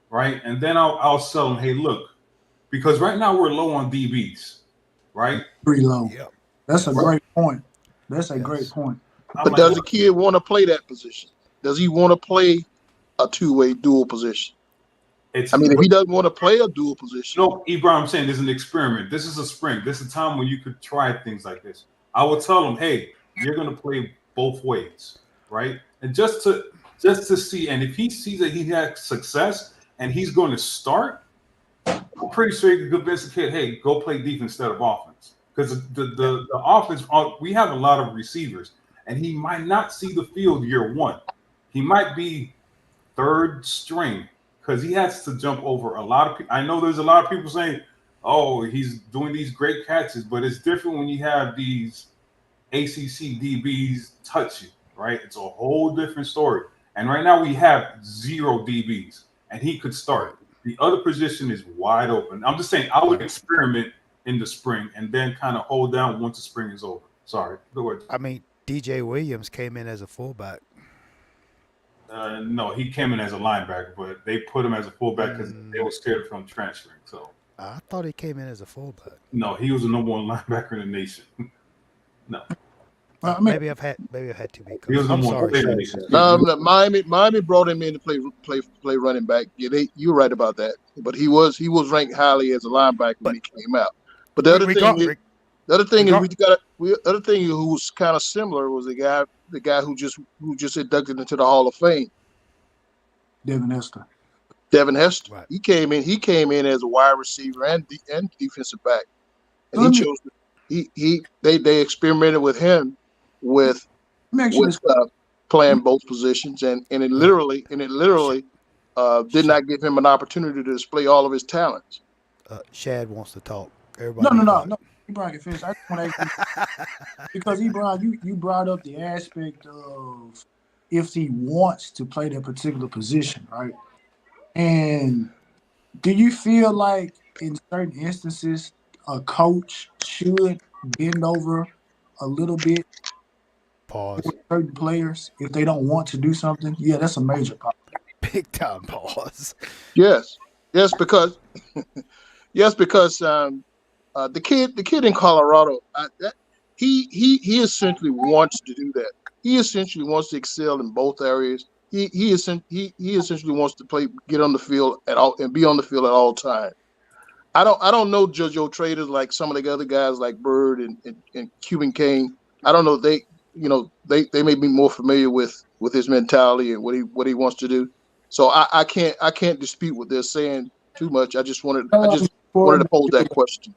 right? And then I'll sell them, hey, look, because right now we're low on DBs, right? Pretty low. Yep. That's a Yes. great point. That's a great Yes. point. I'm but like, does the look, kid want to play that position? Does he want to play a two-way dual position? it's I mean, if he doesn't want to play a dual position, Ibrahim, I'm saying this is an experiment. This is a spring. This is a time when you could try things like this. I would tell them, hey, you're gonna play both ways, right? And just to see, and if he sees that he had success and he's going to start, I'm pretty sure you can convince the kid, hey, go play defense instead of offense. Because the offense, we have a lot of receivers, and he might not see the field year one. He might be third string because he has to jump over a lot of people. I know there's a lot of people saying, oh, he's doing these great catches, but it's different when you have these ACC DBs touch you, right? It's a whole different story. And right now we have 0 DBs, and he could start. The other position is wide open. I'm just saying I would experiment in the spring and then kind of hold down once the spring is over. Sorry. Go ahead. I mean, DJ Williams came in as a fullback. No, he came in as a linebacker, but they put him as a fullback because they were scared of him transferring. So I thought he came in as a fullback. no, he was the number 1 linebacker in the nation. No, Well, I mean, maybe I've had too many. he was the I'm number 1 sorry, player in the Shaq. nation. Miami brought him in to play running back. Yeah, you're right about that. But he was ranked highly as a linebacker when he came out. But the other thing who's kind of similar was the guy who just inducted into the Hall of Fame, Devin Hester. Devin Hester. Right. He came in as a wide receiver and defensive back, and Let he me- chose. They experimented with him with Let me ask you this. playing both positions, and it literally did not give him an opportunity to display all of his talents. Shad wants to talk. Everybody. No. Ebron can finish. I just want to ask you, because Ebron, you brought up the aspect of if he wants to play that particular position, right? And do you feel like in certain instances a coach should bend over a little bit Pause. with certain players if they don't want to do something? Yeah, that's a major problem. Big time pause. Yes, because the kid in Colorado, he essentially wants to do that. He essentially wants to excel in both areas. He essentially wants to get on the field at all and be on the field at all times. I don't know JoJo traders like some of the other guys like Bird and Cuban Kane. I don't know. They they may be more familiar with his mentality and what he wants to do. So I can't dispute what they're saying too much. I just wanted to pose that question.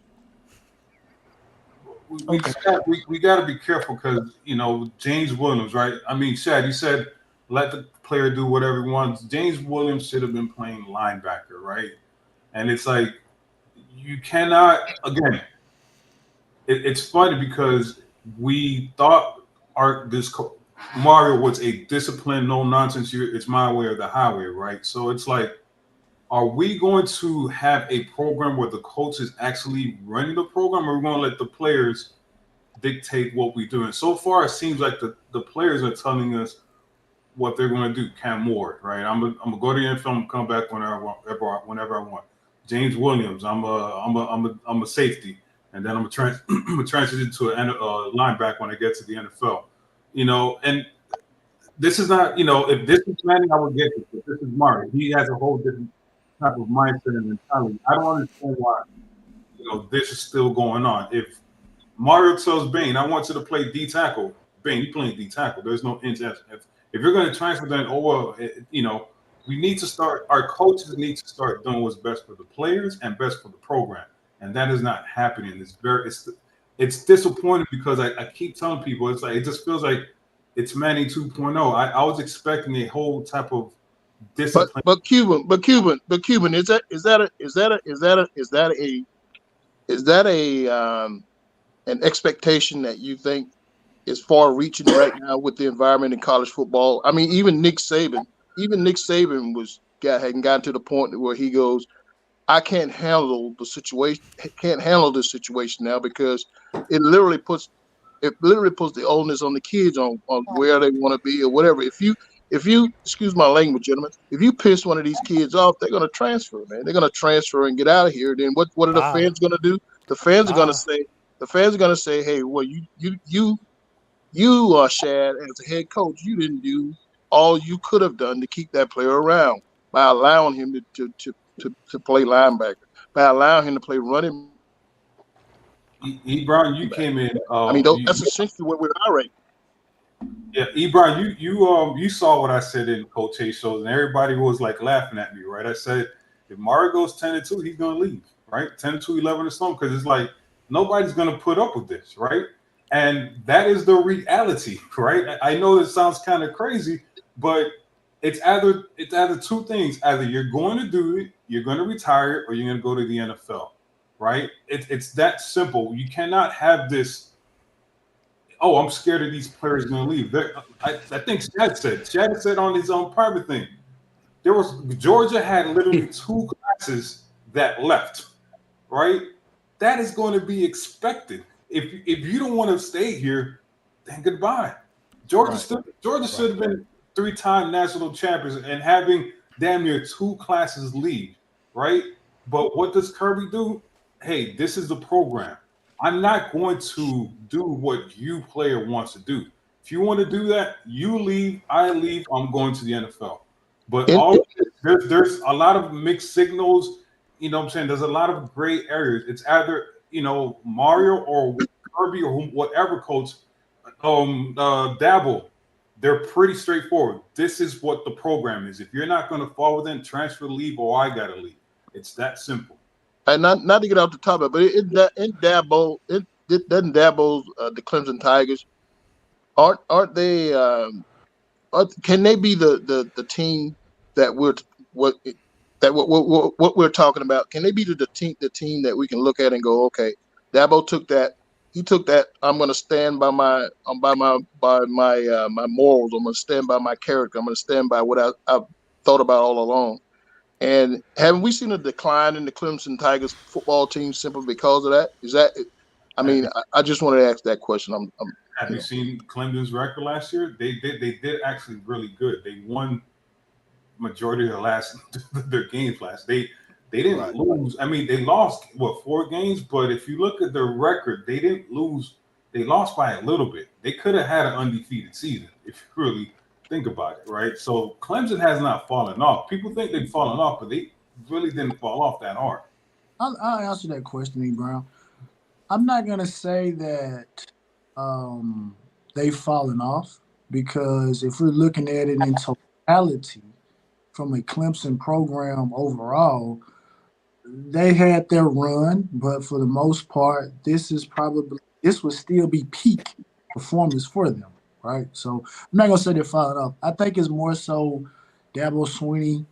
Okay. We got to be careful because James Williams, right? I mean, Shad, you said let the player do whatever he wants. James Williams should have been playing linebacker, right? And it's like you cannot again. It's funny because we thought Mario was a disciplined, no nonsense. It's my way or the highway, right? So it's like, are we going to have a program where the coach is actually running the program, or are we going to let the players dictate what we do? And so far, it seems like the players are telling us what they're going to do. Cam Ward, right? I'm gonna go to the NFL and come back whenever whenever I want. James Williams, I'm a safety, and then I'm gonna transition to a linebacker when I get to the NFL. And this is not, if this is Manning, I would get it. But this is Murray. He has a whole different type of mindset and mentality. I don't understand why this is still going on. If Mario tells Bain, I want you to play D tackle. Bain, you playing D tackle. There's no intent. If you're going to transfer, then we need to start. Our coaches need to start doing what's best for the players and best for the program, and that is not happening. It's disappointing because I keep telling people it's like it just feels like it's Manning 2.0. I was expecting a whole type of discipline. But Cuban, is that an expectation that you think is far reaching right now with the environment in college football? I mean, even Nick Saban hadn't gotten to the point where he goes, I can't handle the situation. Can't handle this situation now because it literally puts the onus on the kids on where they want to be or whatever. If you excuse my language, gentlemen, if you piss one of these kids off, they're gonna transfer, man. They're gonna transfer and get out of here. Then what are the Bye. fans gonna do? The fans are Bye. gonna say, hey, well, you Shad, as a head coach, you didn't do all you could have done to keep that player around by allowing him to play linebacker, by allowing him to play running. Ebron, you came in. I mean, that's essentially what we're right. Yeah, Ebron, you saw what I said in Coach Hayes shows, and everybody was like laughing at me, right? I said if Mario goes 10-2, he's gonna leave, right? 10-2, 11 or something, because it's like nobody's gonna put up with this, right? And that is the reality, right? I know this sounds kind of crazy, but it's either two things: either you're going to do it, you're going to retire, or you're going to go to the NFL, right? It's that simple. You cannot have this. Oh, I'm scared of these players going to leave. I think Shad said on his own private thing. Georgia had literally 2 classes that left, right? That is going to be expected. If you don't want to stay here, then goodbye. Georgia should have been 3-time national champions and having damn near 2 classes leave, right? But what does Kirby do? Hey, this is the program. I'm not going to do what you player wants to do. If you want to do that, you leave, I leave, I'm going to the NFL. But there's a lot of mixed signals. You know what I'm saying? There's a lot of gray areas. It's either, Mario or Kirby or whatever coach, Dabble. They're pretty straightforward. This is what the program is. If you're not going to fall within, transfer, leave, or I got to leave. It's that simple. And not to get off the topic, but in Dabo, doesn't Dabo's the Clemson Tigers aren't they? Can they be the team that what we're talking about? Can they be the team that we can look at and go, okay, Dabo took that. He took that. I'm going to stand by my my morals. I'm going to stand by my character. I'm going to stand by what I've thought about all along. And haven't we seen a decline in the Clemson Tigers football team simply because of that? I mean, I just wanted to ask that question. Have you seen Clemson's record last year? They did actually really good. They won majority of their games last. They didn't lose. I mean, they lost 4 games, but if you look at their record, they didn't lose. They lost by a little bit. They could have had an undefeated season if you really think about it, right? So Clemson has not fallen off. People think they've fallen off, but they really didn't fall off that hard. I'll answer that question, E. Brown. I'm not gonna say that they've fallen off because if we're looking at it in totality from a Clemson program overall, they had their run, but for the most part, this would still be peak performance for them, right? So I'm not gonna say they're falling off. I think it's more so Dabo Swinney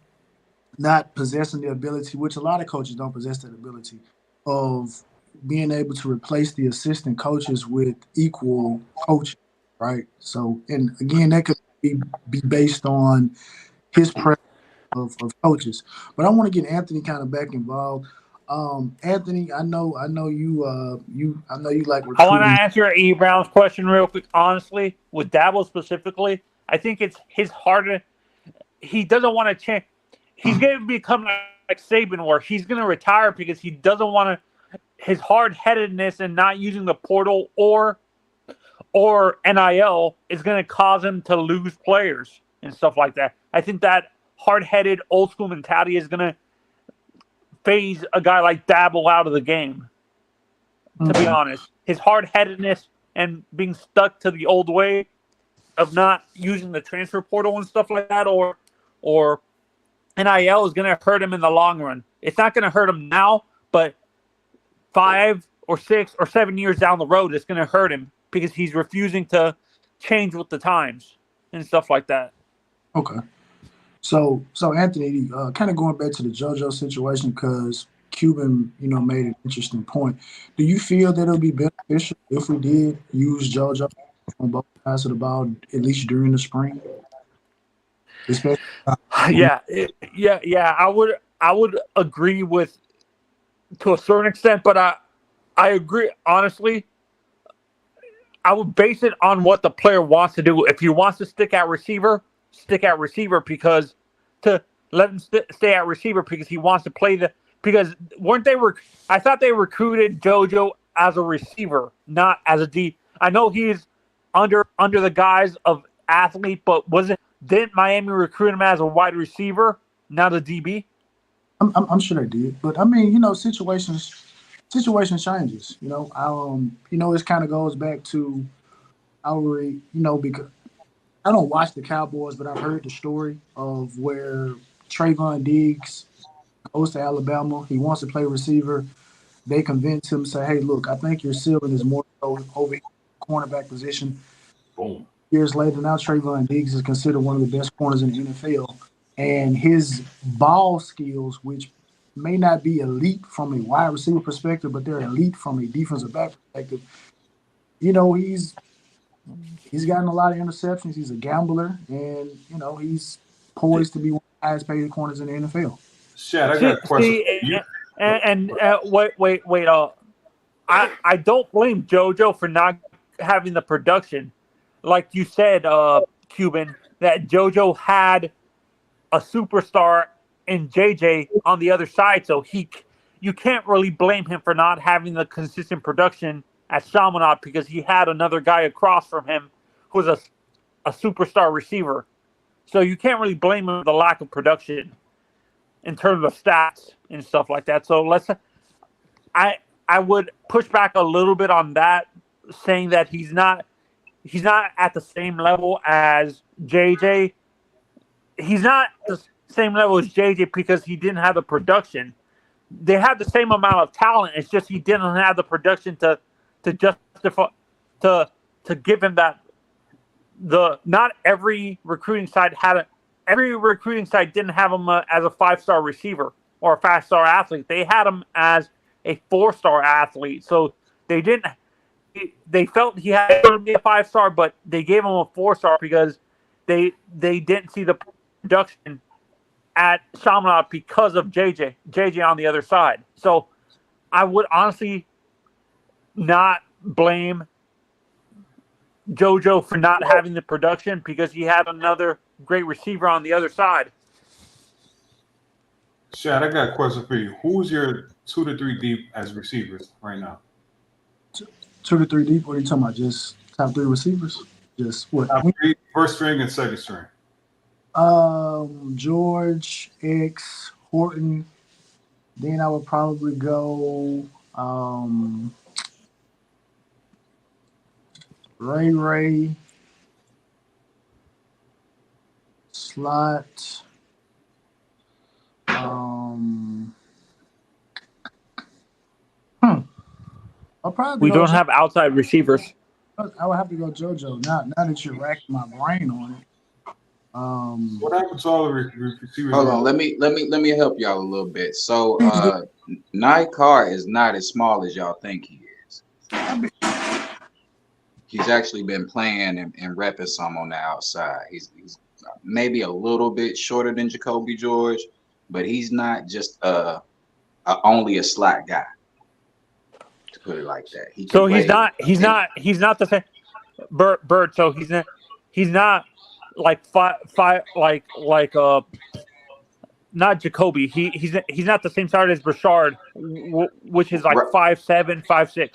not possessing the ability, which a lot of coaches don't possess that ability, of being able to replace the assistant coaches with equal coaching, right? So, and again, that could be based on his preference of coaches. But I want to get Anthony kind of back involved. Anthony, I know I know you like I want to recruiting. answer E. Brown's question real quick. Honestly, with Dabo specifically, I think it's his heart. He doesn't want to change. He's going to become like Saban, where he's going to retire because he doesn't want to. His hard headedness and not using the portal or NIL is going to cause him to lose players and stuff like that. I think that hard headed old school mentality is going to phase a guy like Dabo out of the game. To be honest, his hard headedness and being stuck to the old way of not using the transfer portal and stuff like that, or NIL is going to hurt him in the long run. It's not going to hurt him now, but 5 or 6 or 7 years down the road, it's going to hurt him because he's refusing to change with the times and stuff like that. Okay. So Anthony, kind of going back to the JoJo situation, because Cuban, made an interesting point. Do you feel that it'll be beneficial if we did use JoJo on both sides of the ball, at least during the spring? Especially, Yeah. I would agree with to a certain extent, but I agree honestly. I would base it on what the player wants to do. If he wants to stick at receiver, because to let him stay at receiver because he wants to play because weren't they I thought they recruited JoJo as a receiver, not as a D. I know he's under the guise of athlete, but didn't Miami recruit him as a wide receiver, not a DB? I'm sure they did, but I mean, situations changes. It kind of goes back to our, because I don't watch the Cowboys, but I've heard the story of where Trayvon Diggs goes to Alabama. He wants to play receiver. They convince him, say, hey, look, I think your ceiling is more so over cornerback position. Boom. Years later, now Trayvon Diggs is considered one of the best corners in the NFL. And his ball skills, which may not be elite from a wide receiver perspective, but they're elite from a defensive back perspective. He's gotten a lot of interceptions. He's a gambler, and he's poised to be one of the highest paid corners in the NFL. Shad, I got a question. Wait. I don't blame JoJo for not having the production, like you said, Cuban. That JoJo had a superstar in JJ on the other side, so you can't really blame him for not having the consistent production at Chaminade because he had another guy across from him who was a superstar receiver. So you can't really blame him for the lack of production in terms of stats and stuff like that. So I would push back a little bit on that, saying that he's not at the same level as JJ. He's not the same level as JJ because he didn't have the production. They had the same amount of talent. It's just he didn't have the production to justify to give him that. Not every recruiting site didn't have him as a 5-star receiver or a 5-star athlete. They had him as a 4-star athlete. So they felt he had to be a 5-star, but they gave him a 4-star because they didn't see the production at Chaminade because of JJ on the other side. So I would honestly not blame JoJo for not having the production because he had another great receiver on the other side. Shad, I got a question for you. Who's your 2 to 3 deep as receivers right now? 2 to 3 deep? What are you talking about? Just top 3 receivers? Just what? Top 3, first string and second string. George, X, Horton, Then I would probably go Ray slot. Um, hmm. I'll probably We go. don't have outside receivers. I would have to go JoJo. Now that you're racking my brain on it. What happened to all the receivers? Hold on, let me help y'all a little bit. So He's good. Night Car is not as small as y'all think he is. He's actually been playing and repping some on the outside. He's maybe a little bit shorter than Jacoby George, but he's not just only a slot guy, to put it like that. He can So play. he's not the same Bird. So he's not like five not Jacoby. He's not the same size as Brashard, which is like Right, 5'7", 5'6", five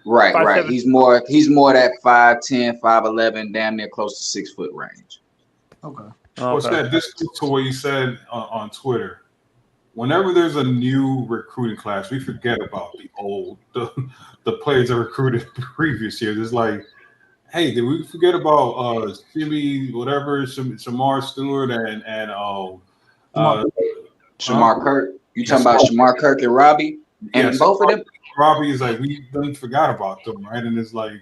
right. seven. He's more that 5'10", 5'11", damn near close to 6 foot range. Okay. What's Okay. that? This to what you said on Twitter. Whenever there's a new recruiting class, we forget about the players that recruited previous years. It's like, hey, did we forget about Jimmy, whatever, Shamar Stewart and uh, Shamar Kirk. You talking yes, about Shamar Kirk and Robbie? And yes, both of them, Robbie is like we done forgot about them, right? And it's like,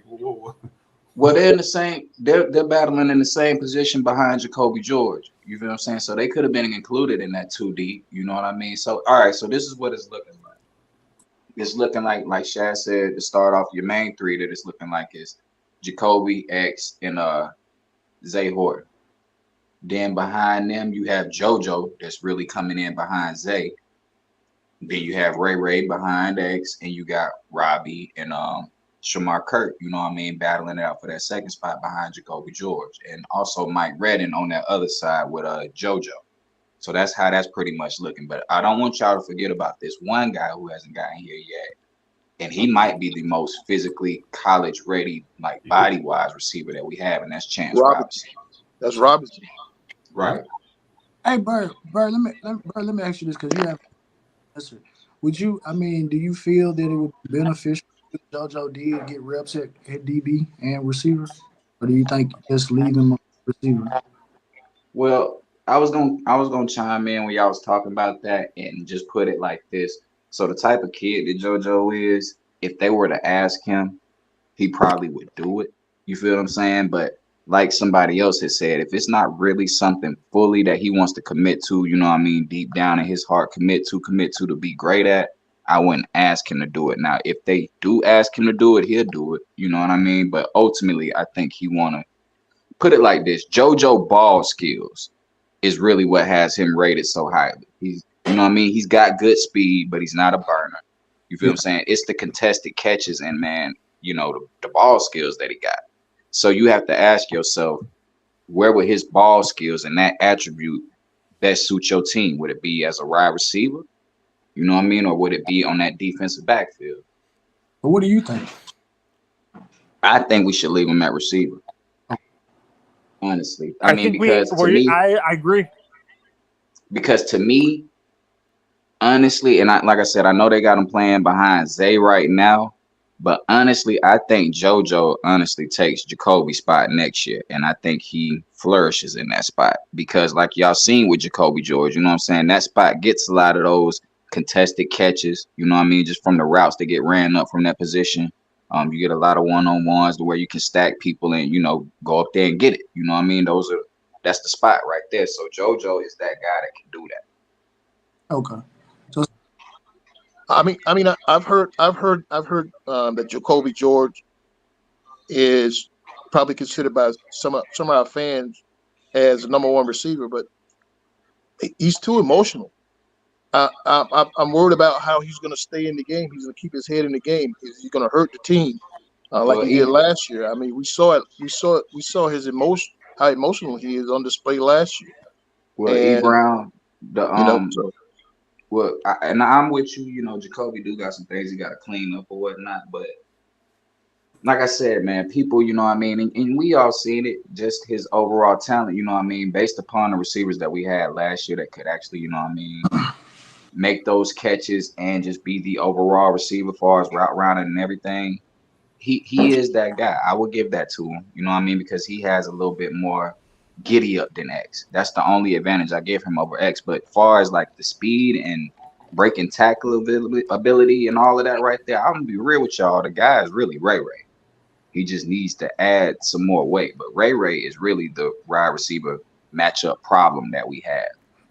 well, they're in the same. They're battling in the same position behind Jacoby George. You feel what I'm saying? So they could have been included in that 2D. You know what I mean? So all right. So this is what it's looking like. It's looking like Shad said to start off your main three. That it's looking like is Jacoby, X, and Zay Horton. Then behind them you have JoJo that's really coming in behind Zay. Then you have Ray behind X, and you got Robbie and Shamar Kirk, you know what I mean, battling it out for that second spot behind Jacoby George. And also Mike Redden on that other side with JoJo. So that's how that's pretty much looking. But I don't want y'all to forget about this one guy who hasn't gotten here yet. And he might be the most physically college ready, like body wise receiver that we have, and that's Chance Robinson. Robinson. That's Robinson. Right. Hey, Bird, let me ask you this because you have answered. Would you? I mean, do you feel that it would be beneficial if JoJo did get reps at DB and receiver, or do you think just leave him a receiver? Well, I was gonna chime in when y'all was talking about that and just put it like this. So the type of kid that JoJo is, if they were to ask him, he probably would do it. You feel what I'm saying? But like somebody else has said, if it's not really something fully that he wants to commit to, you know what I mean, deep down in his heart, commit to be great at, I wouldn't ask him to do it. Now, if they do ask him to do it, he'll do it. You know what I mean? But ultimately, I think he wanna put it like this: JoJo ball skills is really what has him rated so highly. You know what I mean? He's got good speed, but he's not a burner. You feel Yeah. what I'm saying? It's the contested catches and man, the ball skills that he got. So you have to ask yourself, where would his ball skills and that attribute best suit your team? Would it be as a wide receiver? You know what I mean? Or would it be on that defensive backfield? But what do you think? I think we should leave him at receiver. Honestly. I I mean, think I agree. because to me, honestly, and like I said, I know they got him playing behind Zay right now, but honestly, I think JoJo honestly takes Jacoby's spot next year, and I think he flourishes in that spot because, like y'all seen with Jacoby George, you know what I'm saying, that spot gets a lot of those contested catches, you know what I mean, just from the routes that get ran up from that position. You get a lot of one-on-ones to where you can stack people and go up there and get it. You know what I mean? That's the spot right there. So JoJo is that guy that can do that. Okay. So I've heard that Jacoby George is probably considered by some of our fans as the number one receiver, but he's too emotional. I'm worried about how he's going to stay in the game. He's going to keep his head in the game. He's going to hurt the team like Well, he did last year. I mean, we saw it. We saw his emotion, how emotional he is on display last year. E And Brown, the so well, and I'm with you. Jacoby do got some things he got to clean up or whatnot. But like I said, man, people, you know what I mean, and we all seen it. Just his overall talent, you know what I mean, based upon the receivers that we had last year that could actually, you know what I mean, make those catches and just be the overall receiver as far as route running and everything. He is that guy. I would give that to him. You know what I mean? Because he has a little bit more giddy up than X. That's the only advantage I give him over X. But far as like the speed and breaking tackle ability and all of that right there, I'm gonna be real with y'all. The guy is really Ray Ray. He just needs to add some more weight. But Ray Ray is really the wide receiver matchup problem that we have.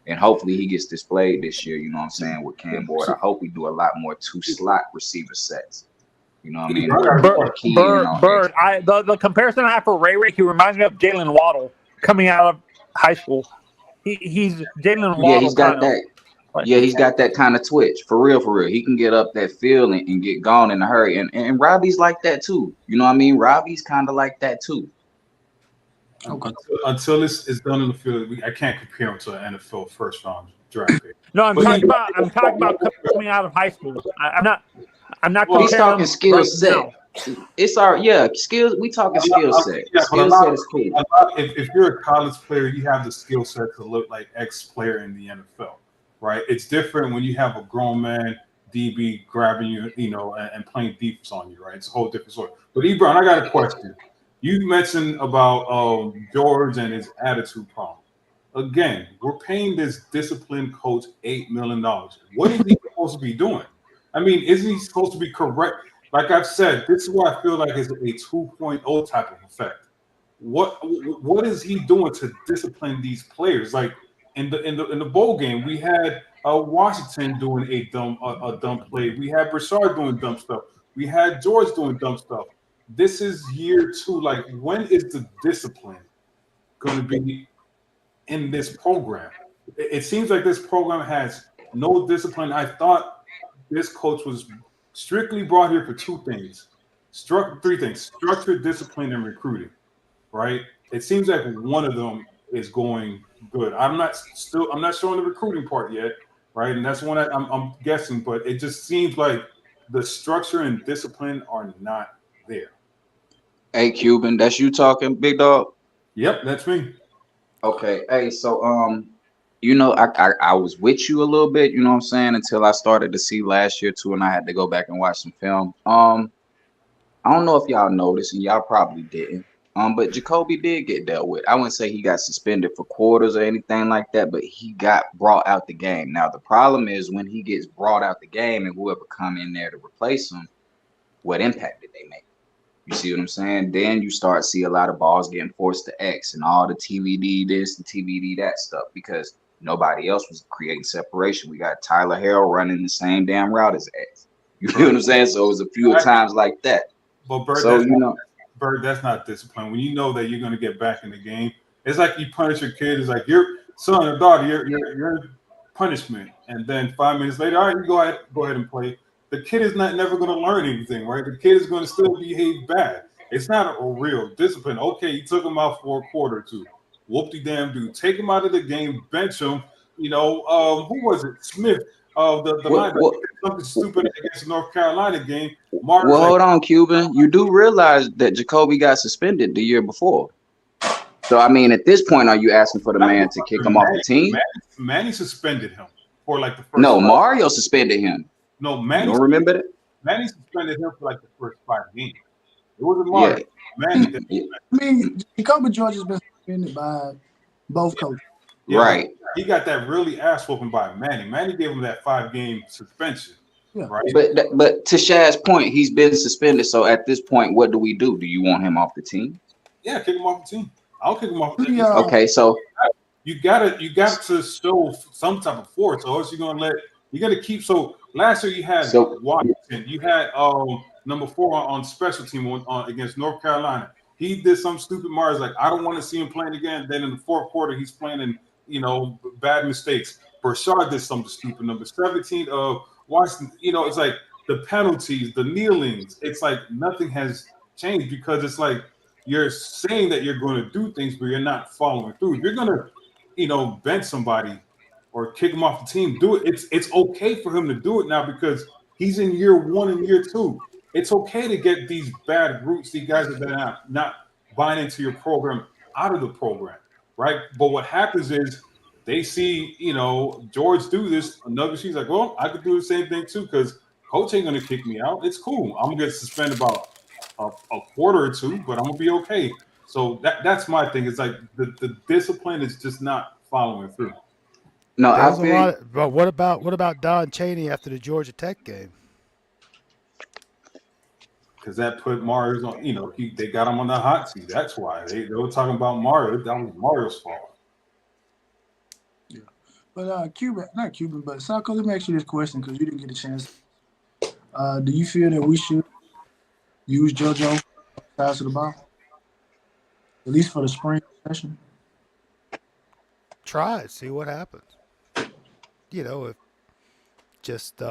And hopefully he gets displayed this year, you know what I'm saying, with Cam Boyd. I hope we do a lot more two slot receiver sets. You know what I mean? Bird. The comparison I have for Ray Ray, he reminds me of Jalen Waddle coming out of high school. He's Jalen Waddle. Yeah, he's got kind of. that. Yeah, he's got that kind of twitch. For real, for real. He can get up that field and get gone in a hurry. And Robbie's like that too. You know what I mean? Robbie's kind of like that too. Okay. Until it's done in the field, I can't compare him to an NFL first round draft pick. No, I'm talking about coming out of high school. I'm not. Well, he's talking skill set. It's our skills. We talking skill set. Skill set is cool. If you're a college player, you have the skill set to look like X player in the NFL, right? It's different when you have a grown man DB grabbing you, and playing defense on you, right? It's a whole different story. But Ebron, I got a question. You mentioned about George and his attitude problem. Again, we're paying this disciplined coach $8 million. What is he supposed to be doing? I mean, isn't he supposed to be correct? Like I've said, this is what I feel like is a 2.0 type of effect. What is he doing to discipline these players? Like in the bowl game, we had Washington doing a dumb play. We had Broussard doing dumb stuff. We had George doing dumb stuff. This is year 2. Like, when is the discipline going to be in this program? It seems like this program has no discipline. I thought this coach was strictly brought here for 2 things. 3 things: structure, discipline, and recruiting. Right? It seems like one of them is going good. I'm not showing the recruiting part yet, right? And that's one I'm guessing, but it just seems like the structure and discipline are not there. Hey, Cuban, that's you talking, big dog? Yep, that's me. Okay. Hey, so I was with you a little bit, you know what I'm saying, until I started to see last year too, and I had to go back and watch some film. I don't know if y'all noticed, and y'all probably didn't. But Jacoby did get dealt with. I wouldn't say he got suspended for quarters or anything like that, but he got brought out the game. Now the problem is when he gets brought out the game and whoever come in there to replace him, what impact did they make? You see what I'm saying? Then you start see a lot of balls getting forced to X and all the TVD this and TVD that stuff because nobody else was creating separation. We got Tyler Harrell running the same damn route as X. You feel what I'm saying? So it was a few times like that. But Bird, Bird, that's not discipline. When you know that you're going to get back in the game, it's like you punish your kid. It's like your son or daughter, your punishment, and then 5 minutes later, all right, you go ahead and play. The kid is never going to learn anything, right? The kid is going to still behave bad. It's not a real discipline. Okay, you took him out for a quarter or 2. Whoop-de-damn dude. Take him out of the game, bench him. Who was it? Smith. Something stupid against the North Carolina game. Hold on, Cuban. You do realize that Jacoby got suspended the year before. So, I mean, at this point, are you asking for the man to kick him off the team? Manny suspended him for like the first. No, Mario suspended him. No, Manny. You don't remember that? Manny suspended him for like the first 5 games. It wasn't Mario. Yeah. Manny. I mean, Jacoby George has been suspended by both coaches. Yeah, right. He got that really ass whooping by Manny. Manny gave him that 5-game suspension. Yeah. Right. But to Shaz's point, he's been suspended. So at this point, what do we do? Do you want him off the team? Yeah, kick him off the team. I'll kick him off the team. Okay, so you got to show some type of force, or else you're gonna keep. So last year you had Washington, you had number 4 on special team on against North Carolina. He did some stupid Mars like I don't want to see him playing again. Then in the 4th quarter, he's playing in bad mistakes. Broussard did something stupid. Number 17 of Washington, it's like the penalties, the kneelings. It's like nothing has changed because it's like you're saying that you're going to do things, but you're not following through. If you're going to, bench somebody or kick him off the team, do it. It's okay for him to do it now because he's in year 1 and year 2. It's okay to get these bad roots, these guys that are not buying into your program out of the program, right? But what happens is they see, George do this, another she's like, well, I could do the same thing too, because coach ain't gonna kick me out. It's cool. I'm gonna get suspended about a quarter or two, but I'm gonna be okay. So that's my thing. It's like the discipline is just not following through. No, There I was a feel lot. But what about Don Chaney after the Georgia Tech game? Because that put Mario's on, they got him on the hot seat. That's why they were talking about Mario. That was Mario's fault. Yeah. But Cuban, not Cuban, but Sako, let me ask you this question because you didn't get a chance. Do you feel that we should use JoJo sides of the ball, at least for the spring session? Try it, see what happens. If just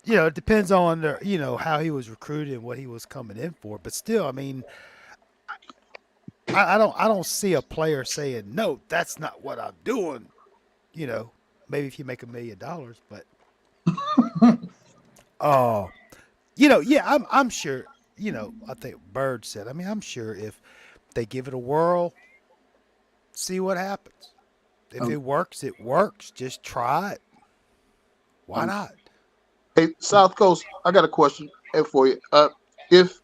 it depends on how he was recruited and what he was coming in for. But still, I mean, I don't see a player saying no. That's not what I'm doing. Maybe if you make $1 million, but yeah, I'm sure. I think Bird said. I mean, I'm sure if they give it a whirl, see what happens. If Oh, it works, it works. Just try it. Why oh, not? Hey, South Coast, I got a question for you. If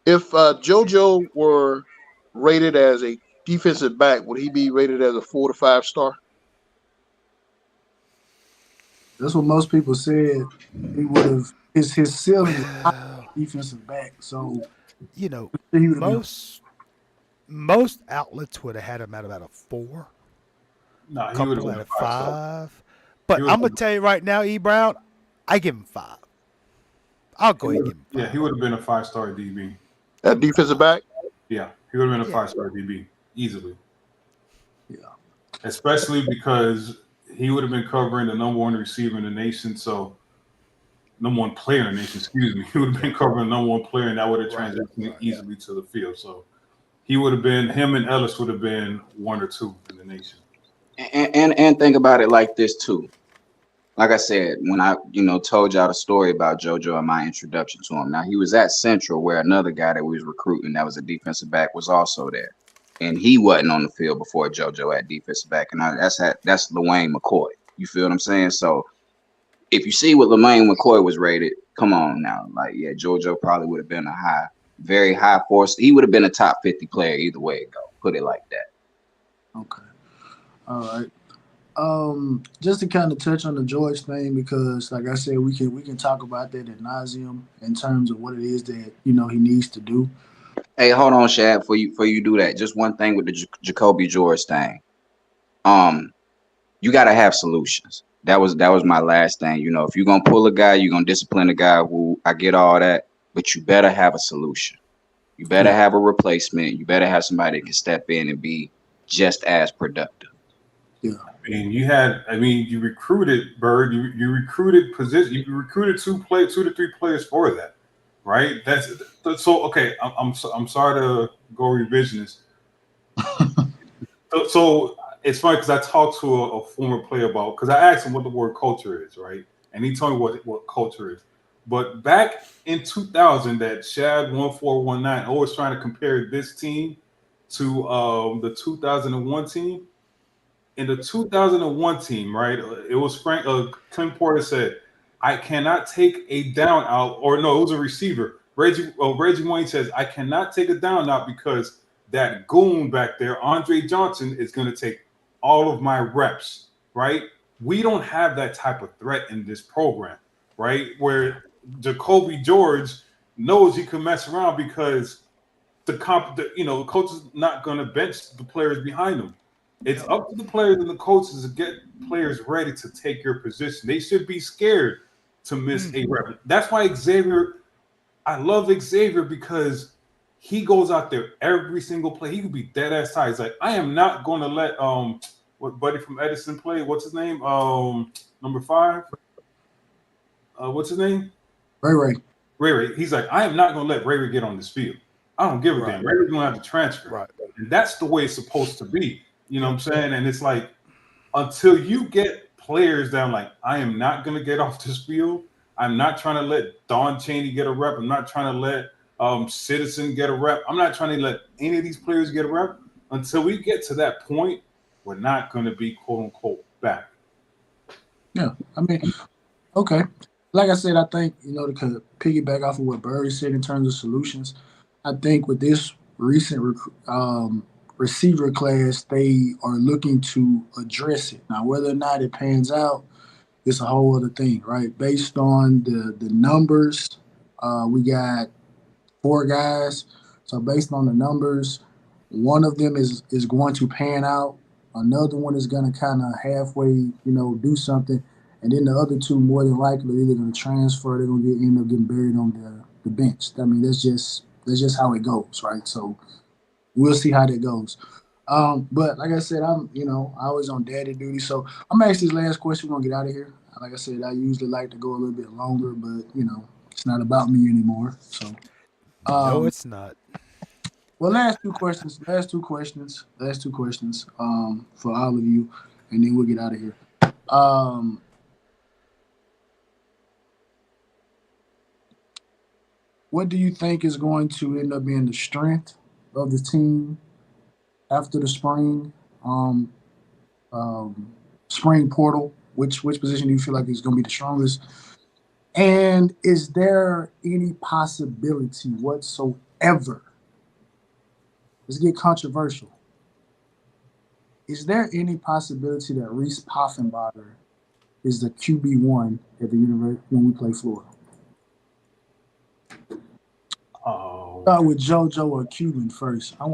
JoJo were rated as a defensive back, would he be rated as a 4 to 5 star? that's what most people said. He would have his ceiling is high Well, defensive back, so you know, he would have been. most outlets would have had him at about a 4, No, he would have couple been at a a 5 star. 5. He But would I'm have gonna tell you right now, E Brown, I give him 5. I'll go ahead and give him yeah, he 5. would have been a 5 star DB. Yeah, That defensive back? Yeah, he would have been a yeah, 5 star DB easily. yeah. Especially because he would have been covering the number one receiver in the nation. So number one player in the nation, excuse me. He would have been yeah, covering the number one player, and that would have right, transitioned right. easily to the field. So he would have been him and Ellis would have been 1 or 2 in the nation. and think about it like this too. Like I said, when I told y'all the story about JoJo and my introduction to him. Now he was at Central, where another guy that we was recruiting that was a defensive back was also there, and he wasn't on the field before JoJo at defensive back, and that's Lawayne McCoy. You feel what I'm saying? So if you see what Lawayne McCoy was rated, come on now, like yeah, JoJo probably would have been a very high force. He would have been a top 50 player either way it go. Put it like that. Okay, all right. Just to kind of touch on the George thing, because like I said, we can talk about that ad nauseum in terms of what it is that he needs to do. Hey, hold on, Shad. Before you do that, just one thing with the Jacoby George thing. Um, you gotta have solutions. That was my last thing. If you're gonna pull a guy, you're gonna discipline a guy. Who I get all that, but you better have a solution. You better Yeah, have a replacement. You better have somebody that can step in and be just as productive. yeah, You recruited Bird, you recruited position, you recruited 2 to 3 players for that, right? That's so okay. I'm sorry to go revisionist. So it's funny because I talked to a former player about because I asked him what the word culture is, right? And he told me what culture is. But back in 2000, that Shad 1419 always trying to compare this team to the 2001 team. In the 2001 team, right? It was Frank. Clint Porter said, "I cannot take a down out," or no, it was a receiver. Reggie Wayne says, "I cannot take a down out because that goon back there, Andre Johnson, is going to take all of my reps." Right? We don't have that type of threat in this program, right? Where Jacoby George knows he can mess around because the coach is not going to bench the players behind him. It's Yep. up to the players and the coaches to get players ready to take your position. They should be scared to miss a Hmm. rep. That's why I love Xavier because he goes out there every single play. He could be dead ass tired. He's like, I am not going to let what buddy from Edison play. What's his name? Number 5. What's his name? Ray. Ray. He's like, I am not going to let Ray get on this field. I don't give a damn. Right, Ray's going to have to transfer. right. And that's the way it's supposed to be. You know what Yep. I'm saying? And it's like, until you get players down, like, I am not going to get off this field. I'm not trying to let Don Chaney get a rep. I'm not trying to let Citizen get a rep. I'm not trying to let any of these players get a rep until we get to that point, we're not going to be quote unquote back. Yeah, I mean, okay. Like I said, I think to kind of piggyback off of what Barry said in terms of solutions. I think with this recent receiver class, they are looking to address it. Now, whether or not it pans out, it's a whole other thing, right? Based on the numbers, we got four guys. So based on the numbers, one of them is going to pan out. Another one is going to kind of halfway, do something, and then the other two more than likely either going to transfer. They're going to end up getting buried on the bench. I mean, that's just how it goes, right? So we'll see how that goes. But like I said, I was on daddy duty. So I'm gonna ask this last question. We're gonna get out of here. Like I said, I usually like to go a little bit longer, but it's not about me anymore. So, No, um, it's not. well, last two questions. For all of you, and then we'll get out of here. Um, what do you think is going to end up being the strength of the team after the spring? Um, Spring portal. Which position do you feel like is going to be the strongest? And is there any possibility whatsoever? Let's get controversial. Is there any possibility that Reese Poffenbarger is the QB1 at the university when we play Florida? Oh, Start with JoJo or Cuban first. I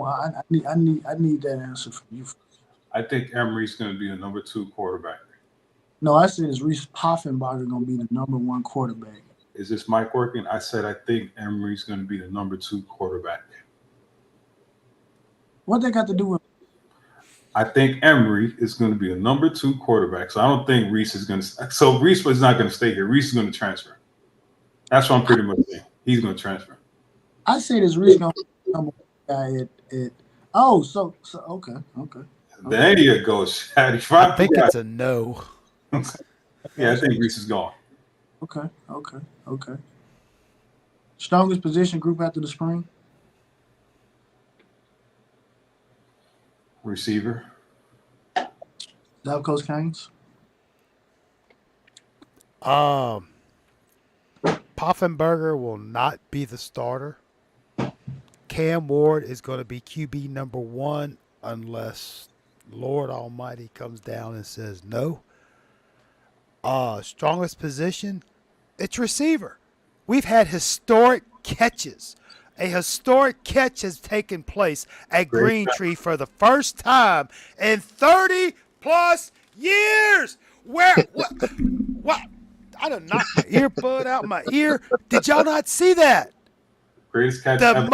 need that answer from you. I think Emery's going to be the number 2 quarterback. No, I said is Reese Poffenbarger going to be the number 1 quarterback? Is this mic working? I said I think Emery's going to be the number 2 quarterback. What they got to do with? I think Emery is going to be a number 2 quarterback. So I don't think Reese is going to. So Reese was not going to stay here. Reese is going to transfer. That's what I'm pretty much saying. He's going to transfer. I say this Reese going to be the number 1 guy at. Oh, so okay. There you go, Shady. I think it's a no. Yeah, I think Reese is gone. Okay. Strongest position group after the spring? Receiver. South Coast Canes? Poffenberger will not be the starter. Cam Ward is going to be QB number 1 unless Lord Almighty comes down and says no. Strongest position, it's receiver. We've had historic catches. A historic catch has taken place at Green Tree for the first time in 30 plus years. What? I done knocked my earbud out my ear. Did y'all not see that? Greatest catch The ever.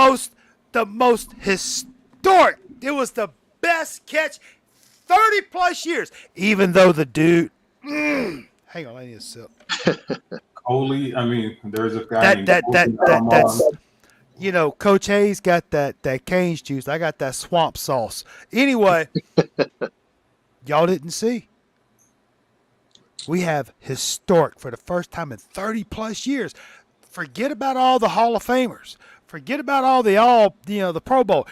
most historic. It was the best catch 30 plus years. Even though the dude, hang on, I need a sip. Coley, I mean, there's a guy named That's Coach Hayes got that Cane's juice. I got that swamp sauce. Anyway, y'all didn't see. We have historic for the first time in 30 plus years. Forget about all the Hall of Famers. Forget about all the Pro Bowl.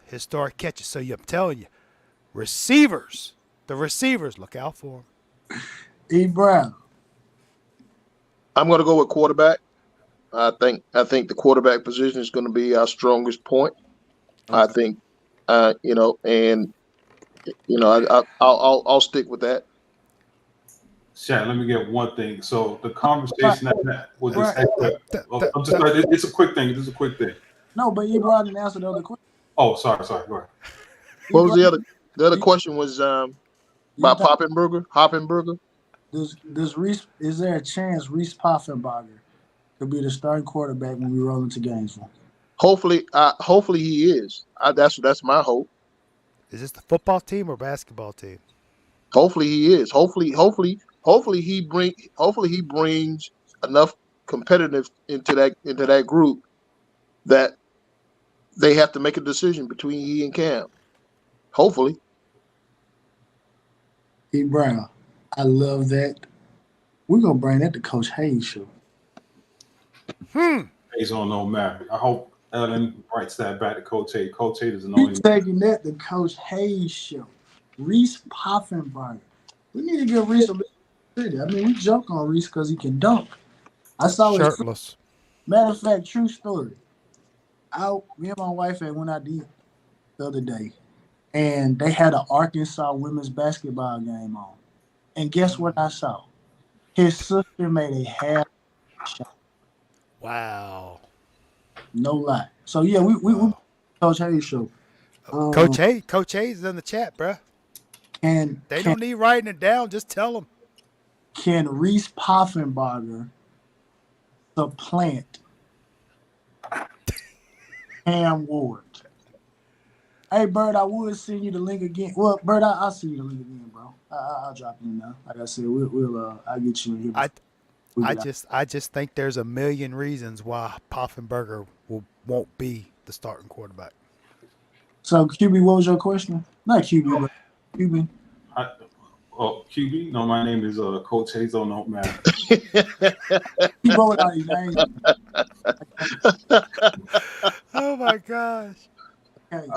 Historic catches. So I'm telling you, the receivers, look out for them. E. Brown. I'm going to go with quarterback. I think the quarterback position is going to be our strongest point. Okay. I think, I'll stick with that. Shaq, let me get one thing. So the conversation I had with this I'm just sorry, it's a quick thing. This is a quick thing. No, but you brought an answer to the other question. Oh, sorry. Go ahead. What was the other? The other question was about Poffenbarger. Does Reese? Is there a chance Reese Poffenbarger could be the starting quarterback when we roll into Gainesville? Hopefully he is. That's my hope. Is this the football team or basketball team? Hopefully he is. Hopefully he brings enough competitive into that group that they have to make a decision between he and Cam. Hopefully. E. Brown, I love that. We're gonna bring that to Coach Hayes show. Hayes on no matter. I hope Ellen writes that back to Coach Hay. Coach Hay is You annoying. taking that to Coach Hayes show. Reese Poffenbarger. We need to give Reese a little credit. I mean, we joke on Reese because he can dunk. I saw his Shirtless. matter of fact, true story. Me and my wife had went out to eat the other day, and they had an Arkansas women's basketball game on. And guess what I saw? His sister made a half shot. Wow. No lie. So yeah, we Wow. Coach Hayes show. Coach Hayes is in the chat, bruh. Can They can don't need writing it down. Just tell them. can Reese Poffenbarger supplant Cam Ward? Hey, Bird, I would send you the link again. Well, Bird, I'll send you the link again, bro. I'll drop you in now. Like I said, I'll get you in here. I just think there's a million reasons why Poffenberger won't be the starting quarterback. So, QB, what was your question? Not QB, but QB. QB? No, my name is Coach Hayes. Oh, no, man. He wrote out his name. Oh, my gosh. Okay.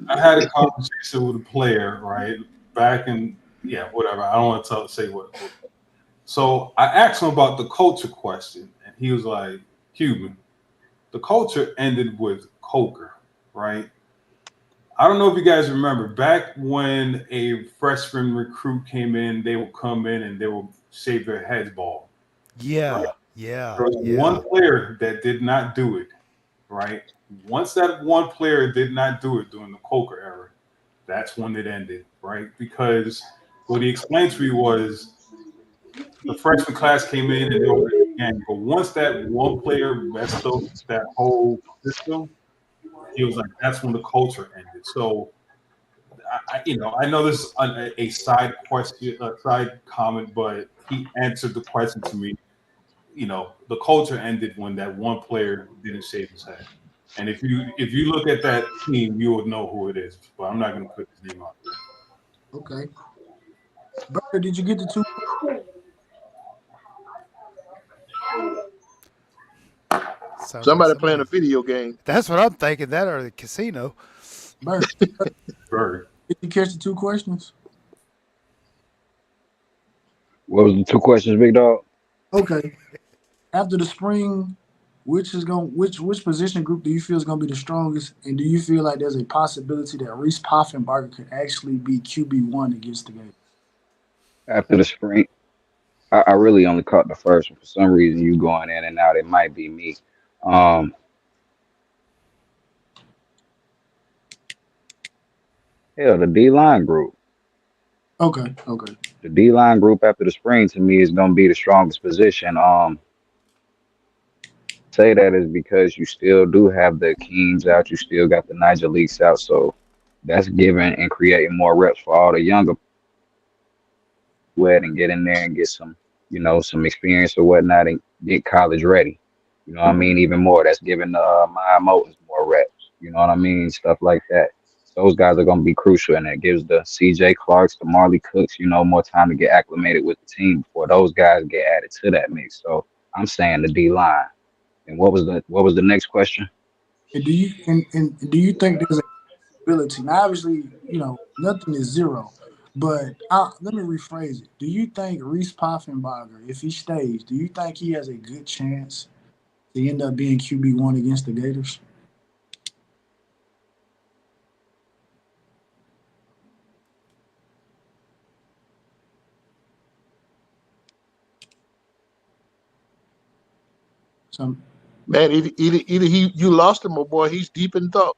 I had a conversation with a player, right? Back in, whatever. I don't want to say what. So I asked him about the culture question, and he was like, Cuban, the culture ended with Coker, right? I don't know if you guys remember, back when a freshman recruit came in, they would come in and they would shave their heads bald. Yeah, right? yeah. There was one player that did not do it, right? Once that one player did not do it during the Coker era, that's when it ended, right? Because what he explained to me was the freshman class came in and they were in the game, but once that one player messed up that whole system, he was like, that's when the culture ended. So, I know this is a side question, a side comment, but he answered the question to me. The culture ended when that one player didn't shave his head. And if you look at that team, you would know who it is. But I'm not going to put his name out there. Okay. Bird, did you get the two? Somebody playing a video game. That's what I'm thinking. That or the casino. Bird. Did you catch the two questions? What was the two questions, big dog? Okay. After the spring, which position group do you feel is going to be the strongest, and do you feel like there's a possibility that Reese Poffenbarger could actually be QB1 against the Gators? After the spring, I really only caught the first one. For some reason, you going in and out. It might be me. Hell, the D line group. Okay. The D line group after the spring to me is going to be the strongest position. Say that is because you still do have the Keens out. You still got the Niger Leaks out. So that's giving and creating more reps for all the younger and get in there and get some, some experience or whatnot and get college ready. You know what I mean? Even more. That's giving the Maya Motors more reps. You know what I mean? Stuff like that. Those guys are going to be crucial, and it gives the CJ Clarks, the Marley Cooks, more time to get acclimated with the team before those guys get added to that mix. So I'm saying the D line. And what was the next question? And do you think there's a possibility? Now, obviously, nothing is zero. But let me rephrase it. Do you think Reese Poffenbarger, if he stays, do you think he has a good chance to end up being QB1 against the Gators? Man, either you lost him, or boy, he's deep in thought.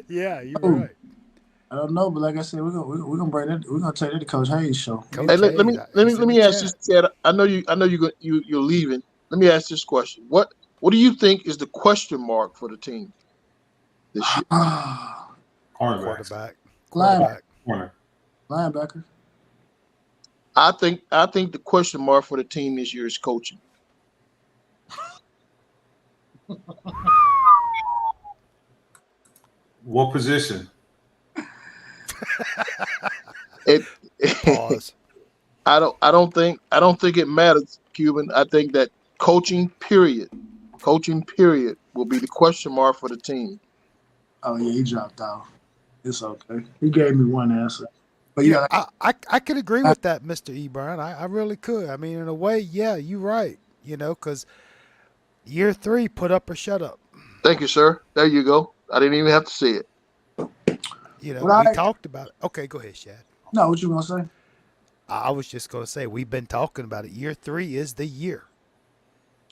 Yeah, you're right. I don't know, but like I said, we're gonna bring that. We're gonna take that to Coach Hayes show. Coach Hey, let Hayes, me ask this, Ted. I know you're leaving. Let me ask this question. What do you think is the question mark for the team this year? Quarterback. Linebacker. I think the question mark for the team this year is coaching. What position? Pause. I don't think it matters, Cuban. I think that coaching period will be the question mark for the team. Oh yeah, he dropped out. It's okay. He gave me one answer. But You know, yeah, I could agree with that, Mr. E. Brown. I really could. I mean, in a way, yeah, you're right. You know, because year 3, put up or shut up. Thank you, sir. There you go. I didn't even have to say it. You know, but we I talked about it. Okay, go ahead, Shad. no, what you gonna say? I was just going to say, we've been talking about it. Year 3 is the year.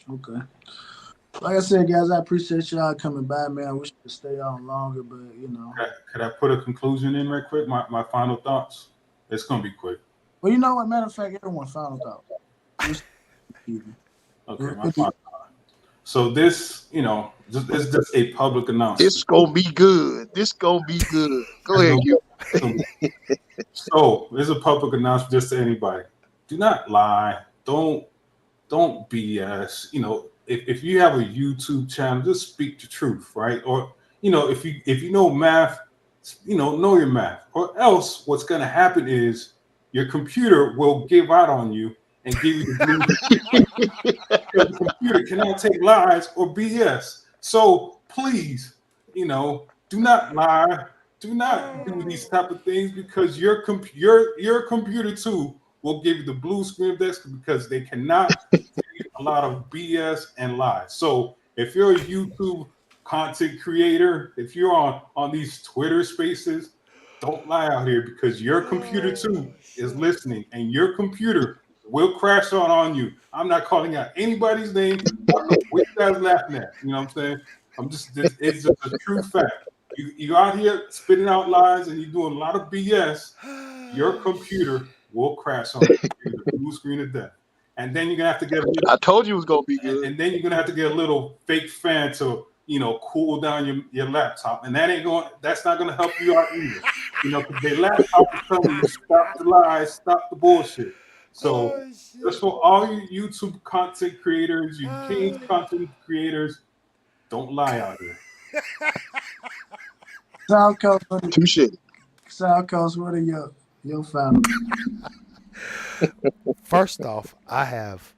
Okay. Like I said, guys, I appreciate y'all coming by, man. I wish I could stay on longer, but you know. Could I put a conclusion in right quick? My final thoughts. It's gonna be quick. Well, you know what? Matter of fact, everyone found out. Okay, my final. So this, this is just a public This announcement. gonna be good. This gonna be good. Go It's ahead, gonna Q. So there's a public announcement just to anybody. Do not lie. Don't BS. If you have a YouTube channel, just speak the truth, right? Or if you know math, know your math. Or else what's gonna happen is your computer will give out on you and give you the blue because the computer cannot take lies or BS. So please, do not lie. Do not do these type of things because your computer too will give you the blue screen of death because they cannot take a lot of BS and lies. So if you're a YouTube content creator, if you're on these Twitter spaces, don't lie out here because your computer too is listening and your computer will crash on you. I'm not calling out anybody's name. I don't know what you guys laughing at. You know what I'm saying? It's just a true fact. You out here spitting out lies and you're doing a lot of BS. Your computer will crash on you. The blue screen of death. And then you're gonna have to get a little, I told you it was gonna be good. and then you're gonna have to get a little fake fan to cool down your laptop, and that's not gonna help you out either. Because their laptop is telling you stop the lies, stop the bullshit. So just for all you YouTube content creators, you Kings content creators, don't lie out here. South Coast, Touche. South Coast, what are your final? First off, I have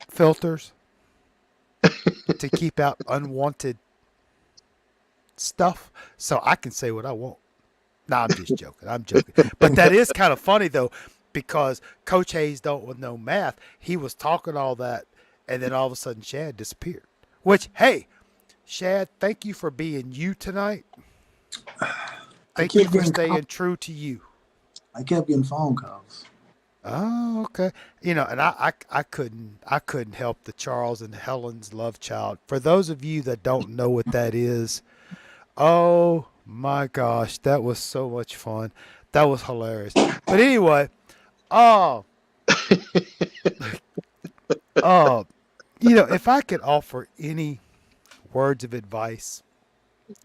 filters to keep out unwanted stuff, so I can say what I want. No, I'm just joking. I'm joking. But that is kind of funny though, because Coach Hayes don't know math. He was talking all that, and then all of a sudden Shad disappeared. Which, hey, Shad, thank you for being you tonight. Thank you for staying true to you. I kept getting phone calls. Oh, okay. And I couldn't help the Charles and Helen's love child. For those of you that don't know what that is, oh my gosh, that was so much fun. That was hilarious. But anyway, oh, if I could offer any words of advice,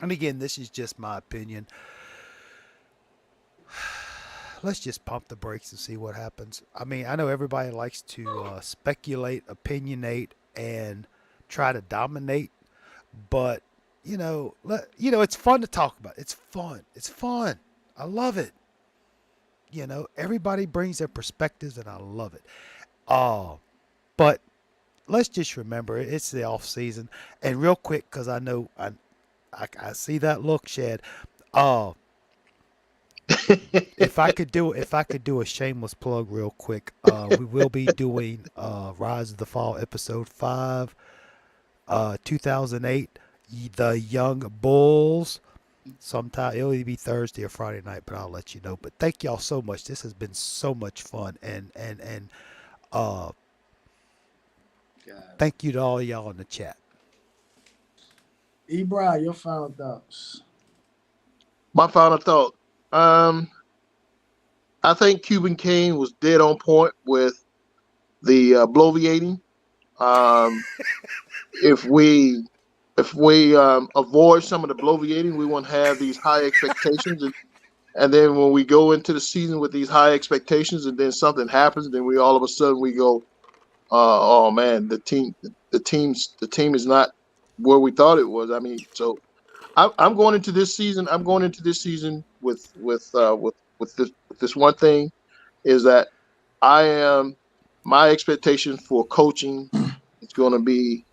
and again, this is just my opinion, let's just pump the brakes and see what happens. I mean, I know everybody likes to speculate, opinionate, and try to dominate, but it's fun to talk about. It's fun. It's fun. I love it. Everybody brings their perspectives, and I love it. But let's just remember it's the off season. And real quick, because I know I see that look, Shad. If I could do a shameless plug real quick, we will be doing Rise of the Fall episode 5, 2008, The Young Bulls. Sometime it'll either be Thursday or Friday night, but I'll let you know. But thank y'all so much. This has been so much fun, and thank you to all y'all in the chat. E. Brown, your final thoughts. My final thought. I think Cuban Kane was dead on point with the bloviating. If we avoid some of the bloviating, we won't have these high expectations. And then when we go into the season with these high expectations, and then something happens, then we all of a sudden we go, "Oh man, the team is not where we thought it was." I mean, so I'm going into this season. I'm going into this season with this one thing, is that I am my expectation for coaching is going to be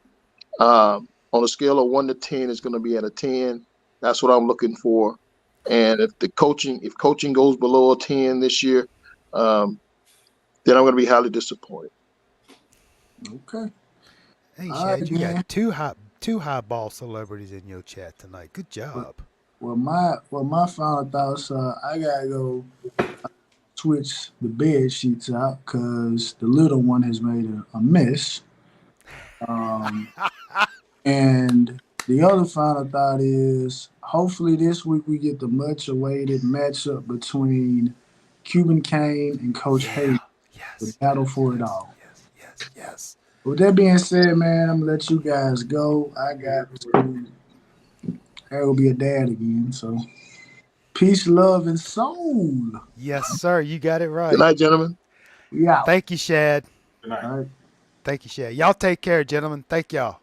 on a scale of 1 to 10, it's going to be at a 10. That's what I'm looking for. And if coaching goes below a 10 this year, then I'm going to be highly disappointed. Okay. Hey, All right, Shad, you got then. two high ball celebrities in your chat tonight. Good Well, job. my final thoughts are I gotta go switch the bed sheets out because the little one has made a mess. Um, and the other final thought is hopefully this week we get the much awaited matchup between Cuban Kane and Coach Yeah. Hayes, the Yes. battle Yes. for it Yes. all. Yes. Yes. Yes. With that being said, man, I'm gonna let you guys go. I will be a dad again. So peace, love, and soul. Yes, sir. You got it Good right. night, gentlemen. We out. Thank you, Shad. Good night. All right. Thank you, Shad. Y'all take care, gentlemen. Thank y'all.